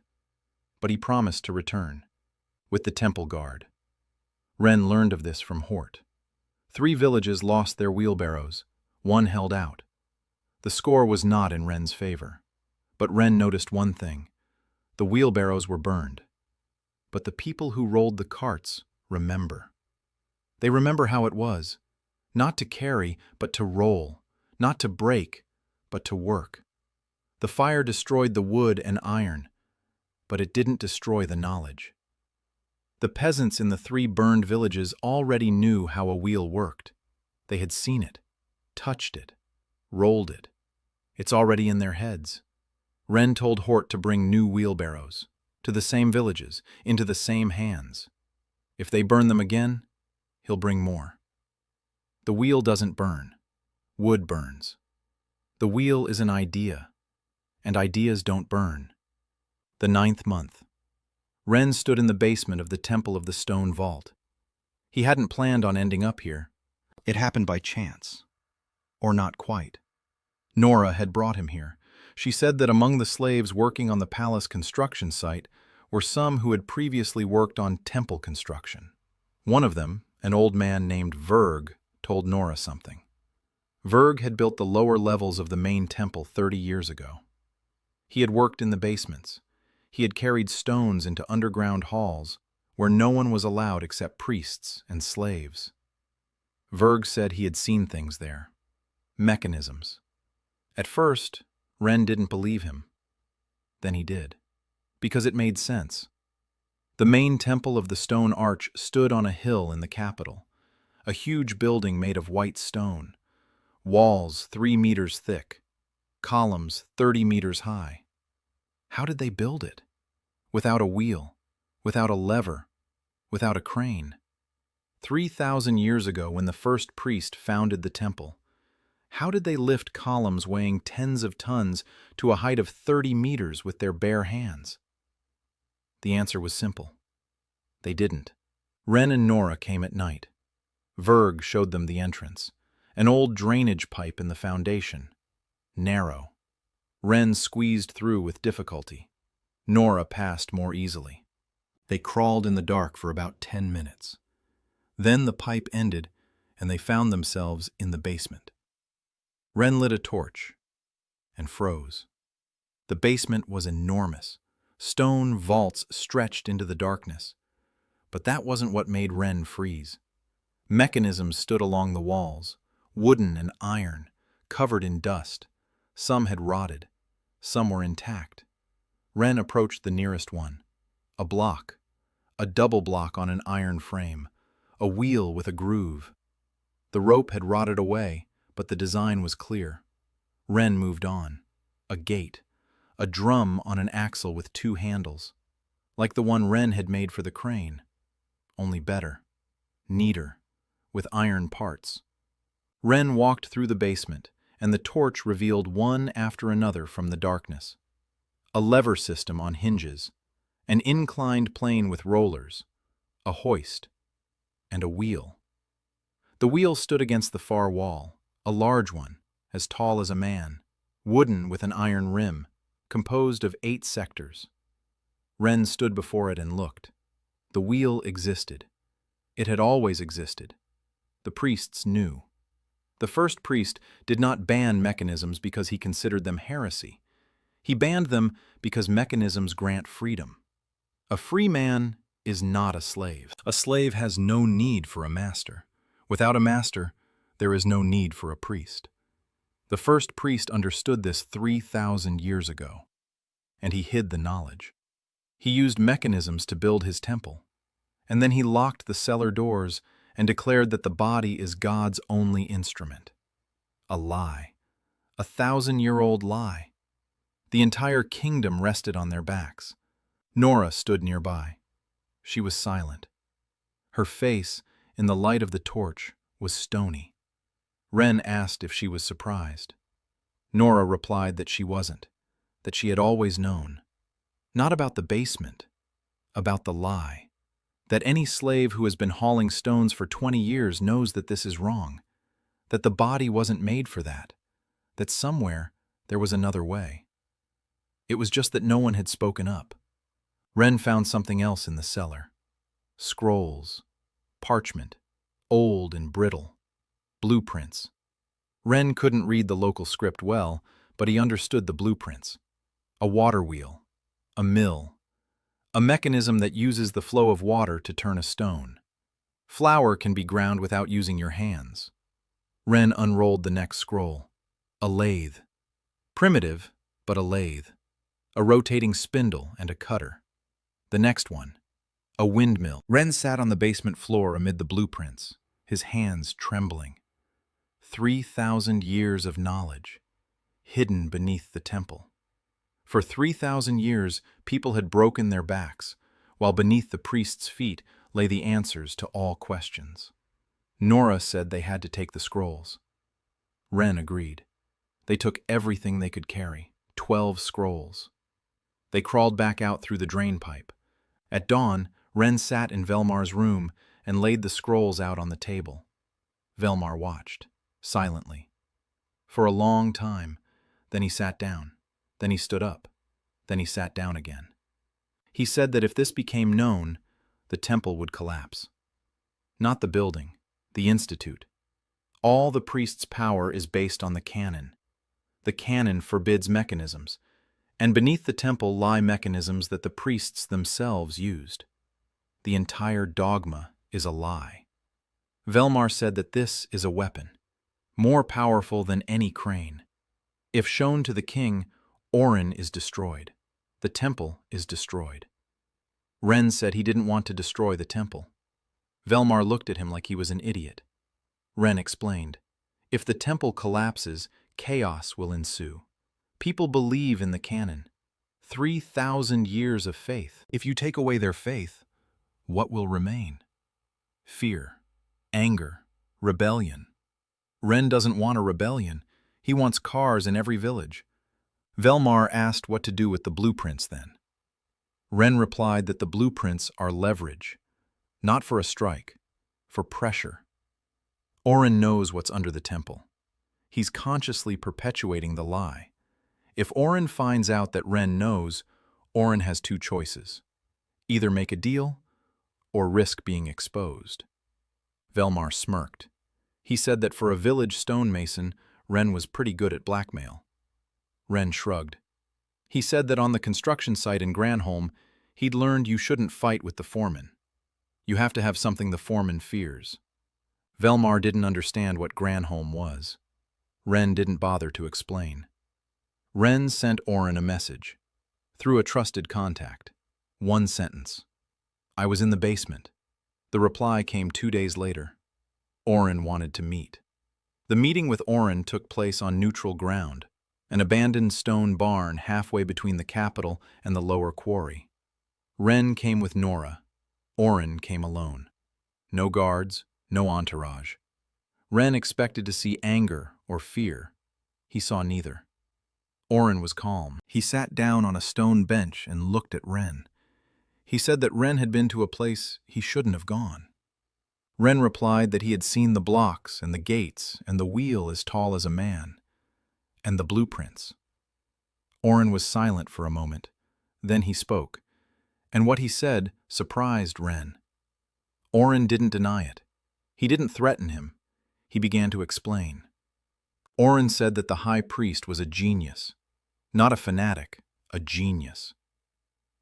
but he promised to return, with the temple guard. Ren learned of this from Hort. 3 villages lost their wheelbarrows. 1 held out. The score was not in Ren's favor. But Ren noticed one thing. The wheelbarrows were burned. But the people who rolled the carts remember. They remember how it was, not to carry, but to roll, not to break, but to work. The fire destroyed the wood and iron, but it didn't destroy the knowledge. The peasants in the 3 burned villages already knew how a wheel worked. They had seen it, touched it, rolled it. It's already in their heads. Ren told Hort to bring new wheelbarrows, to the same villages, into the same hands. If they burn them again, he'll bring more. The wheel doesn't burn. Wood burns. The wheel is an idea, and ideas don't burn. The 9th month. Ren stood in the basement of the Temple of the Stone Vault. He hadn't planned on ending up here. It happened by chance. Or not quite. Nora had brought him here. She said that among the slaves working on the palace construction site were some who had previously worked on temple construction. One of them, an old man named Verg, told Nora something. Verg had built the lower levels of the main temple 30 years ago. He had worked in the basements. He had carried stones into underground halls where no one was allowed except priests and slaves. Verg said he had seen things there. Mechanisms. At first, Ren didn't believe him. Then he did, because it made sense. The main temple of the stone arch stood on a hill in the capital, a huge building made of white stone, walls 3 meters thick, columns 30 meters high. How did they build it? Without a wheel, without a lever, without a crane. 3,000 years ago, when the first priest founded the temple, how did they lift columns weighing tens of tons to a height of 30 meters with their bare hands? The answer was simple. They didn't. Ren and Nora came at night. Verg showed them the entrance, an old drainage pipe in the foundation, narrow. Ren squeezed through with difficulty. Nora passed more easily. They crawled in the dark for about 10 minutes. Then the pipe ended, and they found themselves in the basement. Ren lit a torch and froze. The basement was enormous. Stone vaults stretched into the darkness. But that wasn't what made Ren freeze. Mechanisms stood along the walls, wooden and iron, covered in dust. Some had rotted. Some were intact. Ren approached the nearest one. A block. A double block on an iron frame. A wheel with a groove. The rope had rotted away, but the design was clear. Ren moved on. A gate. A drum on an axle with 2 handles. like the one Wren had made for the crane, only better, neater, with iron parts. Wren walked through the basement, and the torch revealed one after another from the darkness. A lever system on hinges, an inclined plane with rollers, a hoist, and a wheel. The wheel stood against the far wall, a large one, as tall as a man, wooden with an iron rim, composed of 8 sectors. Wren stood before it and looked. The wheel existed. It had always existed. The priests knew. The first priest did not ban mechanisms because he considered them heresy. He banned them because mechanisms grant freedom. A free man is not a slave. A slave has no need for a master. Without a master, there is no need for a priest. The first priest understood this 3,000 years ago, and he hid the knowledge. He used mechanisms to build his temple, and then he locked the cellar doors and declared that the body is God's only instrument. A lie. A 1,000-year-old lie. The entire kingdom rested on their backs. Nora stood nearby. She was silent. Her face, in the light of the torch, was stony. Wren asked if she was surprised. Nora replied that she wasn't, that she had always known. Not about the basement, about the lie. That any slave who has been hauling stones for 20 years knows that this is wrong, that the body wasn't made for that somewhere there was another way. It was just that no one had spoken up. Wren found something else in the cellar. Scrolls, parchment, old and brittle, blueprints. Wren couldn't read the local script well, but he understood the blueprints. A water wheel, a mill, a mechanism that uses the flow of water to turn a stone. Flour can be ground without using your hands. Wren unrolled the next scroll. A lathe. Primitive, but a lathe. A rotating spindle and a cutter. The next one. A windmill. Wren sat on the basement floor amid the blueprints, his hands trembling. 3,000 years of knowledge, hidden beneath the temple. For 3,000 years, people had broken their backs, while beneath the priest's feet lay the answers to all questions. Nora said they had to take the scrolls. Wren agreed. They took everything they could carry, 12 scrolls. They crawled back out through the drain pipe. At dawn, Wren sat in Velmar's room and laid the scrolls out on the table. Velmar watched, silently. For a long time, then he sat down. Then he stood up. Then he sat down again. He said that if this became known, the temple would collapse. Not the building, the institute. All the priest's power is based on the canon. The canon forbids mechanisms, and beneath the temple lie mechanisms that the priests themselves used. The entire dogma is a lie. Velmar said that this is a weapon, more powerful than any crane. If shown to the king, Orin is destroyed. The temple is destroyed. Wren said he didn't want to destroy the temple. Velmar looked at him like he was an idiot. Wren explained, if the temple collapses, chaos will ensue. People believe in the canon. 3,000 years of faith. If you take away their faith, what will remain? Fear, anger, rebellion. Wren doesn't want a rebellion. He wants cars in every village. Velmar asked what to do with the blueprints then. Wren replied that the blueprints are leverage, not for a strike, for pressure. Orin knows what's under the temple. He's consciously perpetuating the lie. If Orin finds out that Wren knows, Orin has 2 choices. Either make a deal or risk being exposed. Velmar smirked. He said that for a village stonemason, Wren was pretty good at blackmail. Wren shrugged. He said that on the construction site in Granholm, he'd learned you shouldn't fight with the foreman. You have to have something the foreman fears. Velmar didn't understand what Granholm was. Wren didn't bother to explain. Wren sent Orin a message, through a trusted contact. 1 sentence. I was in the basement. The reply came 2 days later. Orin wanted to meet. The meeting with Orin took place on neutral ground, an abandoned stone barn halfway between the capital and the lower quarry. Ren came with Nora. Oren came alone. No guards, no entourage. Ren expected to see anger or fear. He saw neither. Oren was calm. He sat down on a stone bench and looked at Ren. He said that Ren had been to a place he shouldn't have gone. Ren replied that he had seen the blocks and the gates and the wheel as tall as a man, and the blueprints. Oren was silent for a moment. Then he spoke, and what he said surprised Ren. Oren didn't deny it. He didn't threaten him. He began to explain. Oren said that the high priest was a genius, not a fanatic, a genius.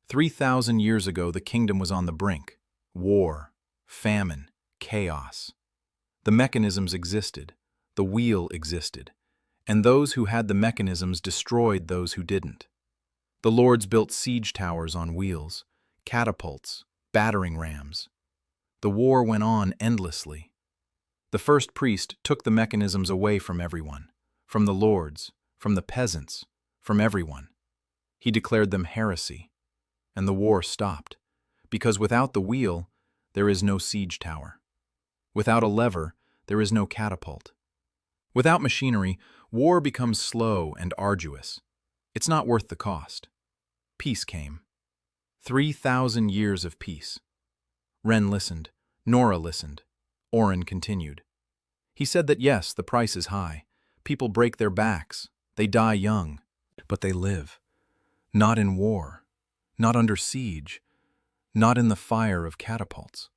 3,000 years ago, the kingdom was on the brink. War, famine, chaos. The mechanisms existed, the wheel existed, and those who had the mechanisms destroyed those who didn't. The lords built siege towers on wheels, catapults, battering rams. The war went on endlessly. The first priest took the mechanisms away from everyone, from the lords, from the peasants, from everyone. He declared them heresy, and the war stopped, because without the wheel, there is no siege tower. Without a lever, there is no catapult. Without machinery, war becomes slow and arduous. It's not worth the cost. Peace came. 3,000 years of peace. Ren listened. Nora listened. Oren continued. He said that yes, the price is high. People break their backs. They die young. But they live. Not in war. Not under siege. Not in the fire of catapults.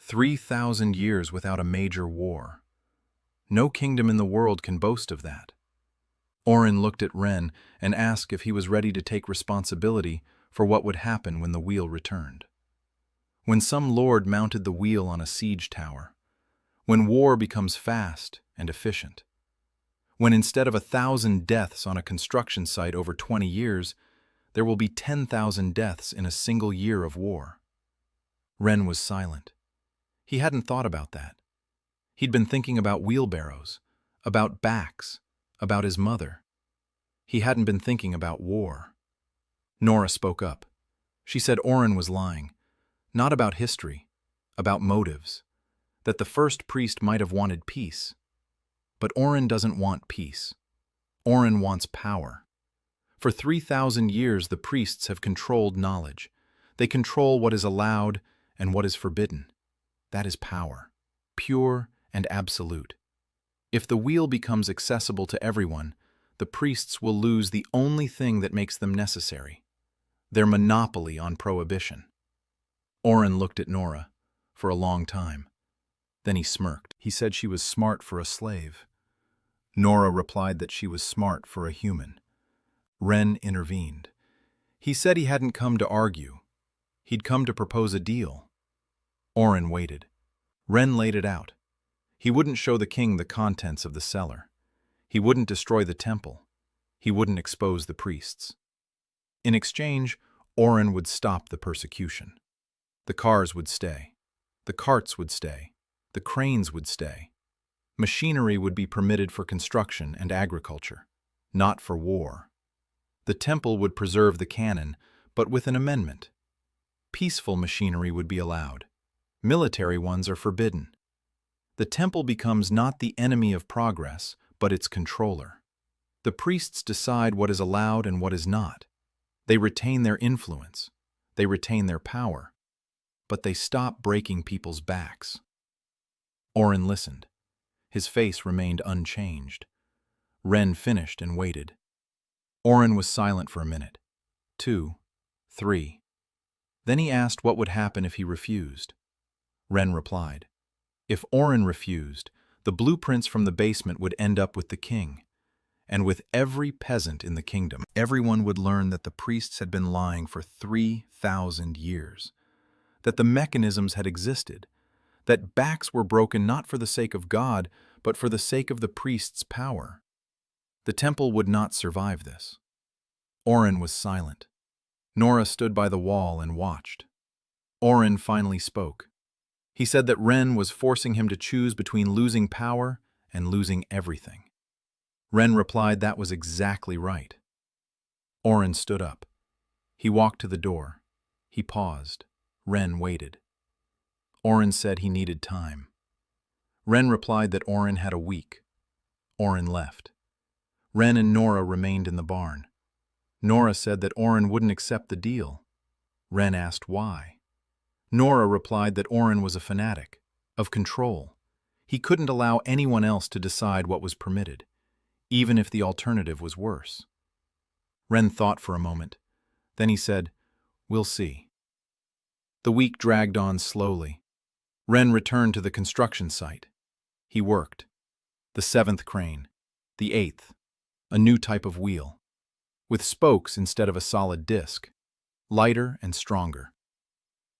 3,000 years without a major war. No kingdom in the world can boast of that. Oren looked at Ren and asked if he was ready to take responsibility for what would happen when the wheel returned. When some lord mounted the wheel on a siege tower, when war becomes fast and efficient, when instead of 1,000 deaths on a construction site over 20 years, there will be 10,000 deaths in a single year of war. Ren was silent. He hadn't thought about that. He'd been thinking about wheelbarrows, about backs, about his mother. He hadn't been thinking about war. Nora spoke up. She said Oren was lying, not about history, about motives, that the first priest might have wanted peace. But Oren doesn't want peace. Oren wants power. For 3,000 years, the priests have controlled knowledge. They control what is allowed and what is forbidden. That is power, pure and absolute. If the wheel becomes accessible to everyone, the priests will lose the only thing that makes them necessary, their monopoly on prohibition. Oren looked at Nora for a long time. Then he smirked. He said she was smart for a slave. Nora replied that she was smart for a human. Ren intervened. He said he hadn't come to argue. He'd come to propose a deal. Oren waited. Ren laid it out. He wouldn't show the king the contents of the cellar. He wouldn't destroy the temple. He wouldn't expose the priests. In exchange, Oren would stop the persecution. The cars would stay. The carts would stay. The cranes would stay. Machinery would be permitted for construction and agriculture, not for war. The temple would preserve the canon, but with an amendment. Peaceful machinery would be allowed. Military ones are forbidden. The temple becomes not the enemy of progress, but its controller. The priests decide what is allowed and what is not. They retain their influence. They retain their power. But they stop breaking people's backs. Oren listened. His face remained unchanged. Ren finished and waited. Oren was silent for a minute. 2, 3. Then he asked what would happen if he refused. Ren replied. If Oren refused, the blueprints from the basement would end up with the king, and with every peasant in the kingdom. Everyone would learn that the priests had been lying for 3,000 years, that the mechanisms had existed, that backs were broken not for the sake of God, but for the sake of the priest's power. The temple would not survive this. Oren was silent. Nora stood by the wall and watched. Oren finally spoke. He said that Ren was forcing him to choose between losing power and losing everything. Ren replied that was exactly right. Oren stood up. He walked to the door. He paused. Wren waited. Orin said he needed time. Wren replied that Orin had a week. Orin left. Wren and Nora remained in the barn. Nora said that Orin wouldn't accept the deal. Wren asked why. Nora replied that Orin was a fanatic, of control. He couldn't allow anyone else to decide what was permitted, even if the alternative was worse. Wren thought for a moment. Then he said, "We'll see." The week dragged on slowly. Wren returned to the construction site. He worked. The 7th crane. The 8th. A new type of wheel. With spokes instead of a solid disc. Lighter and stronger.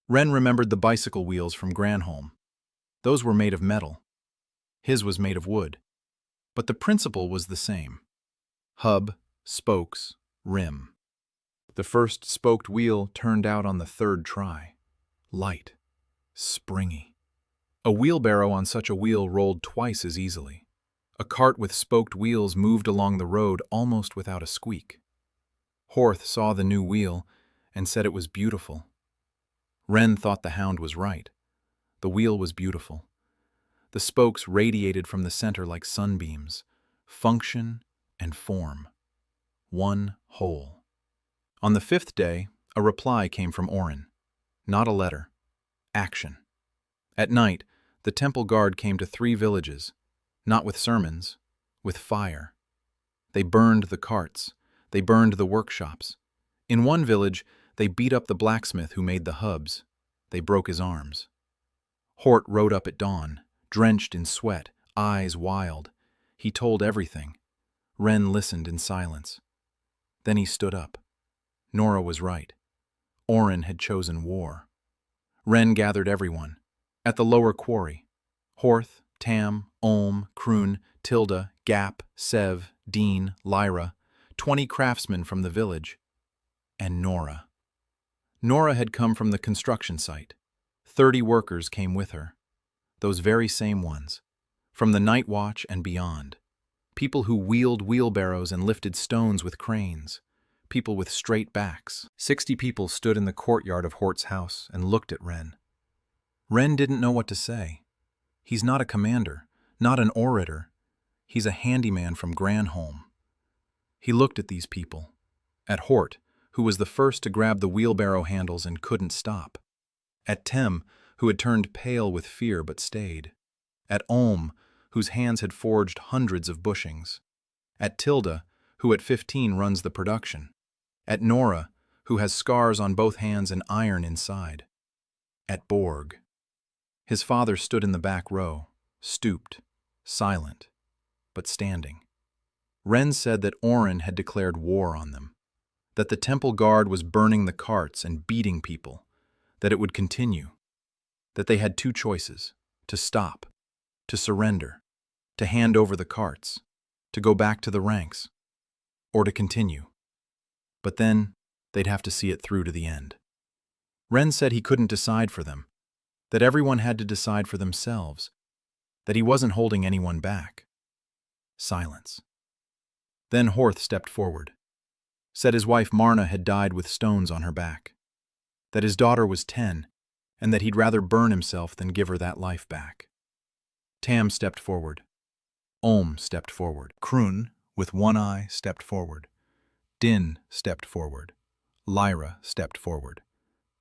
Wren remembered the bicycle wheels from Granholm. Those were made of metal. His was made of wood. But the principle was the same. Hub, spokes, rim. The first spoked wheel turned out on the 3rd try. Light. Springy. A wheelbarrow on such a wheel rolled twice as easily. A cart with spoked wheels moved along the road almost without a squeak. Horth saw the new wheel and said it was beautiful. Wren thought the hound was right. The wheel was beautiful. The spokes radiated from the center like sunbeams, function and form. One whole. On the 5th day, a reply came from Orin. Not a letter. Action. At night, the temple guard came to 3 villages, not with sermons, with fire. They burned the carts. They burned the workshops. In one village, they beat up the blacksmith who made the hubs. They broke his arms. Hort rode up at dawn, drenched in sweat, eyes wild. He told everything. Wren listened in silence. Then he stood up. Nora was right. Orin had chosen war. Wren gathered everyone. At the lower quarry. Horth, Tam, Olm, Kroon, Tilda, Gap, Sev, Dean, Lyra, 20 craftsmen from the village. And Nora. Nora had come from the construction site. 30 workers came with her. Those very same ones. From the night watch and beyond. People who wheeled wheelbarrows and lifted stones with cranes. People with straight backs. 60 people stood in the courtyard of Hort's house and looked at Wren. Wren didn't know what to say. He's not a commander, not an orator. He's a handyman from Granholm. He looked at these people. At Hort, who was the first to grab the wheelbarrow handles and couldn't stop. At Tem, who had turned pale with fear but stayed. At Olm, whose hands had forged hundreds of bushings. At Tilda, who at 15 runs the production. At Nora, who has scars on both hands and iron inside. At Borg. His father stood in the back row, stooped, silent, but standing. Wren said that Orin had declared war on them. That the temple guard was burning the carts and beating people, that it would continue, that they had 2 choices, to stop, to surrender, to hand over the carts, to go back to the ranks, or to continue. But then, they'd have to see it through to the end. Wren said he couldn't decide for them, that everyone had to decide for themselves, that he wasn't holding anyone back. Silence. Then Horth stepped forward. Said his wife Marna had died with stones on her back, that his daughter was 10, and that he'd rather burn himself than give her that life back. Tam stepped forward. Olm stepped forward. Kroon, with one eye, stepped forward. Din stepped forward. Lyra stepped forward.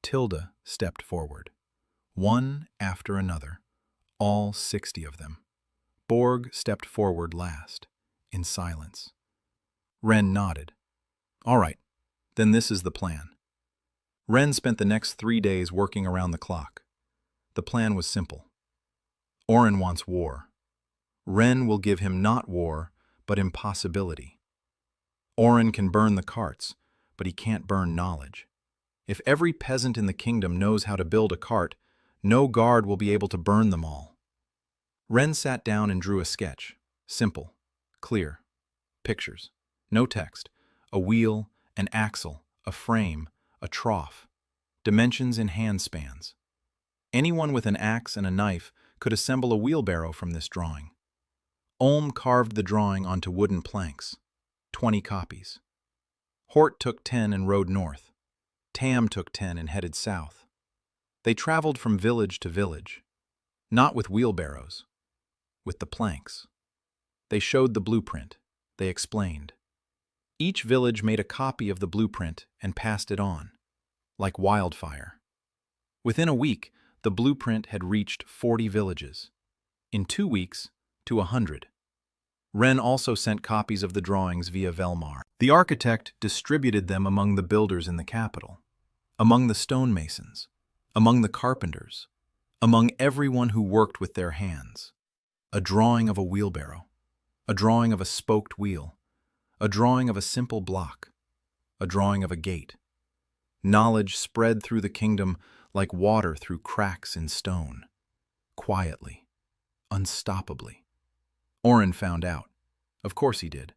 Tilda stepped forward. One after another, all 60 of them. Borg stepped forward last, in silence. Wren nodded. All right, then this is the plan. Wren spent the next 3 days working around the clock. The plan was simple. Orin wants war. Wren will give him not war, but impossibility. Orin can burn the carts, but he can't burn knowledge. If every peasant in the kingdom knows how to build a cart, no guard will be able to burn them all. Wren sat down and drew a sketch. Simple, clear. Pictures. No text. A wheel, an axle, a frame, a trough. Dimensions in handspans. Anyone with an axe and a knife could assemble a wheelbarrow from this drawing. Olm carved the drawing onto wooden planks. 20 copies. Hort took 10 and rode north. Tam took 10 and headed south. They traveled from village to village, not with wheelbarrows, with the planks. They showed the blueprint. They explained. Each village made a copy of the blueprint and passed it on, like wildfire. Within a week, the blueprint had reached 40 villages. In 2 weeks, to 100. Wren also sent copies of the drawings via Velmar. The architect distributed them among the builders in the capital, among the stonemasons, among the carpenters, among everyone who worked with their hands. A drawing of a wheelbarrow, a drawing of a spoked wheel, a drawing of a simple block, a drawing of a gate. Knowledge spread through the kingdom like water through cracks in stone, quietly, unstoppably. Oren found out. Of course he did.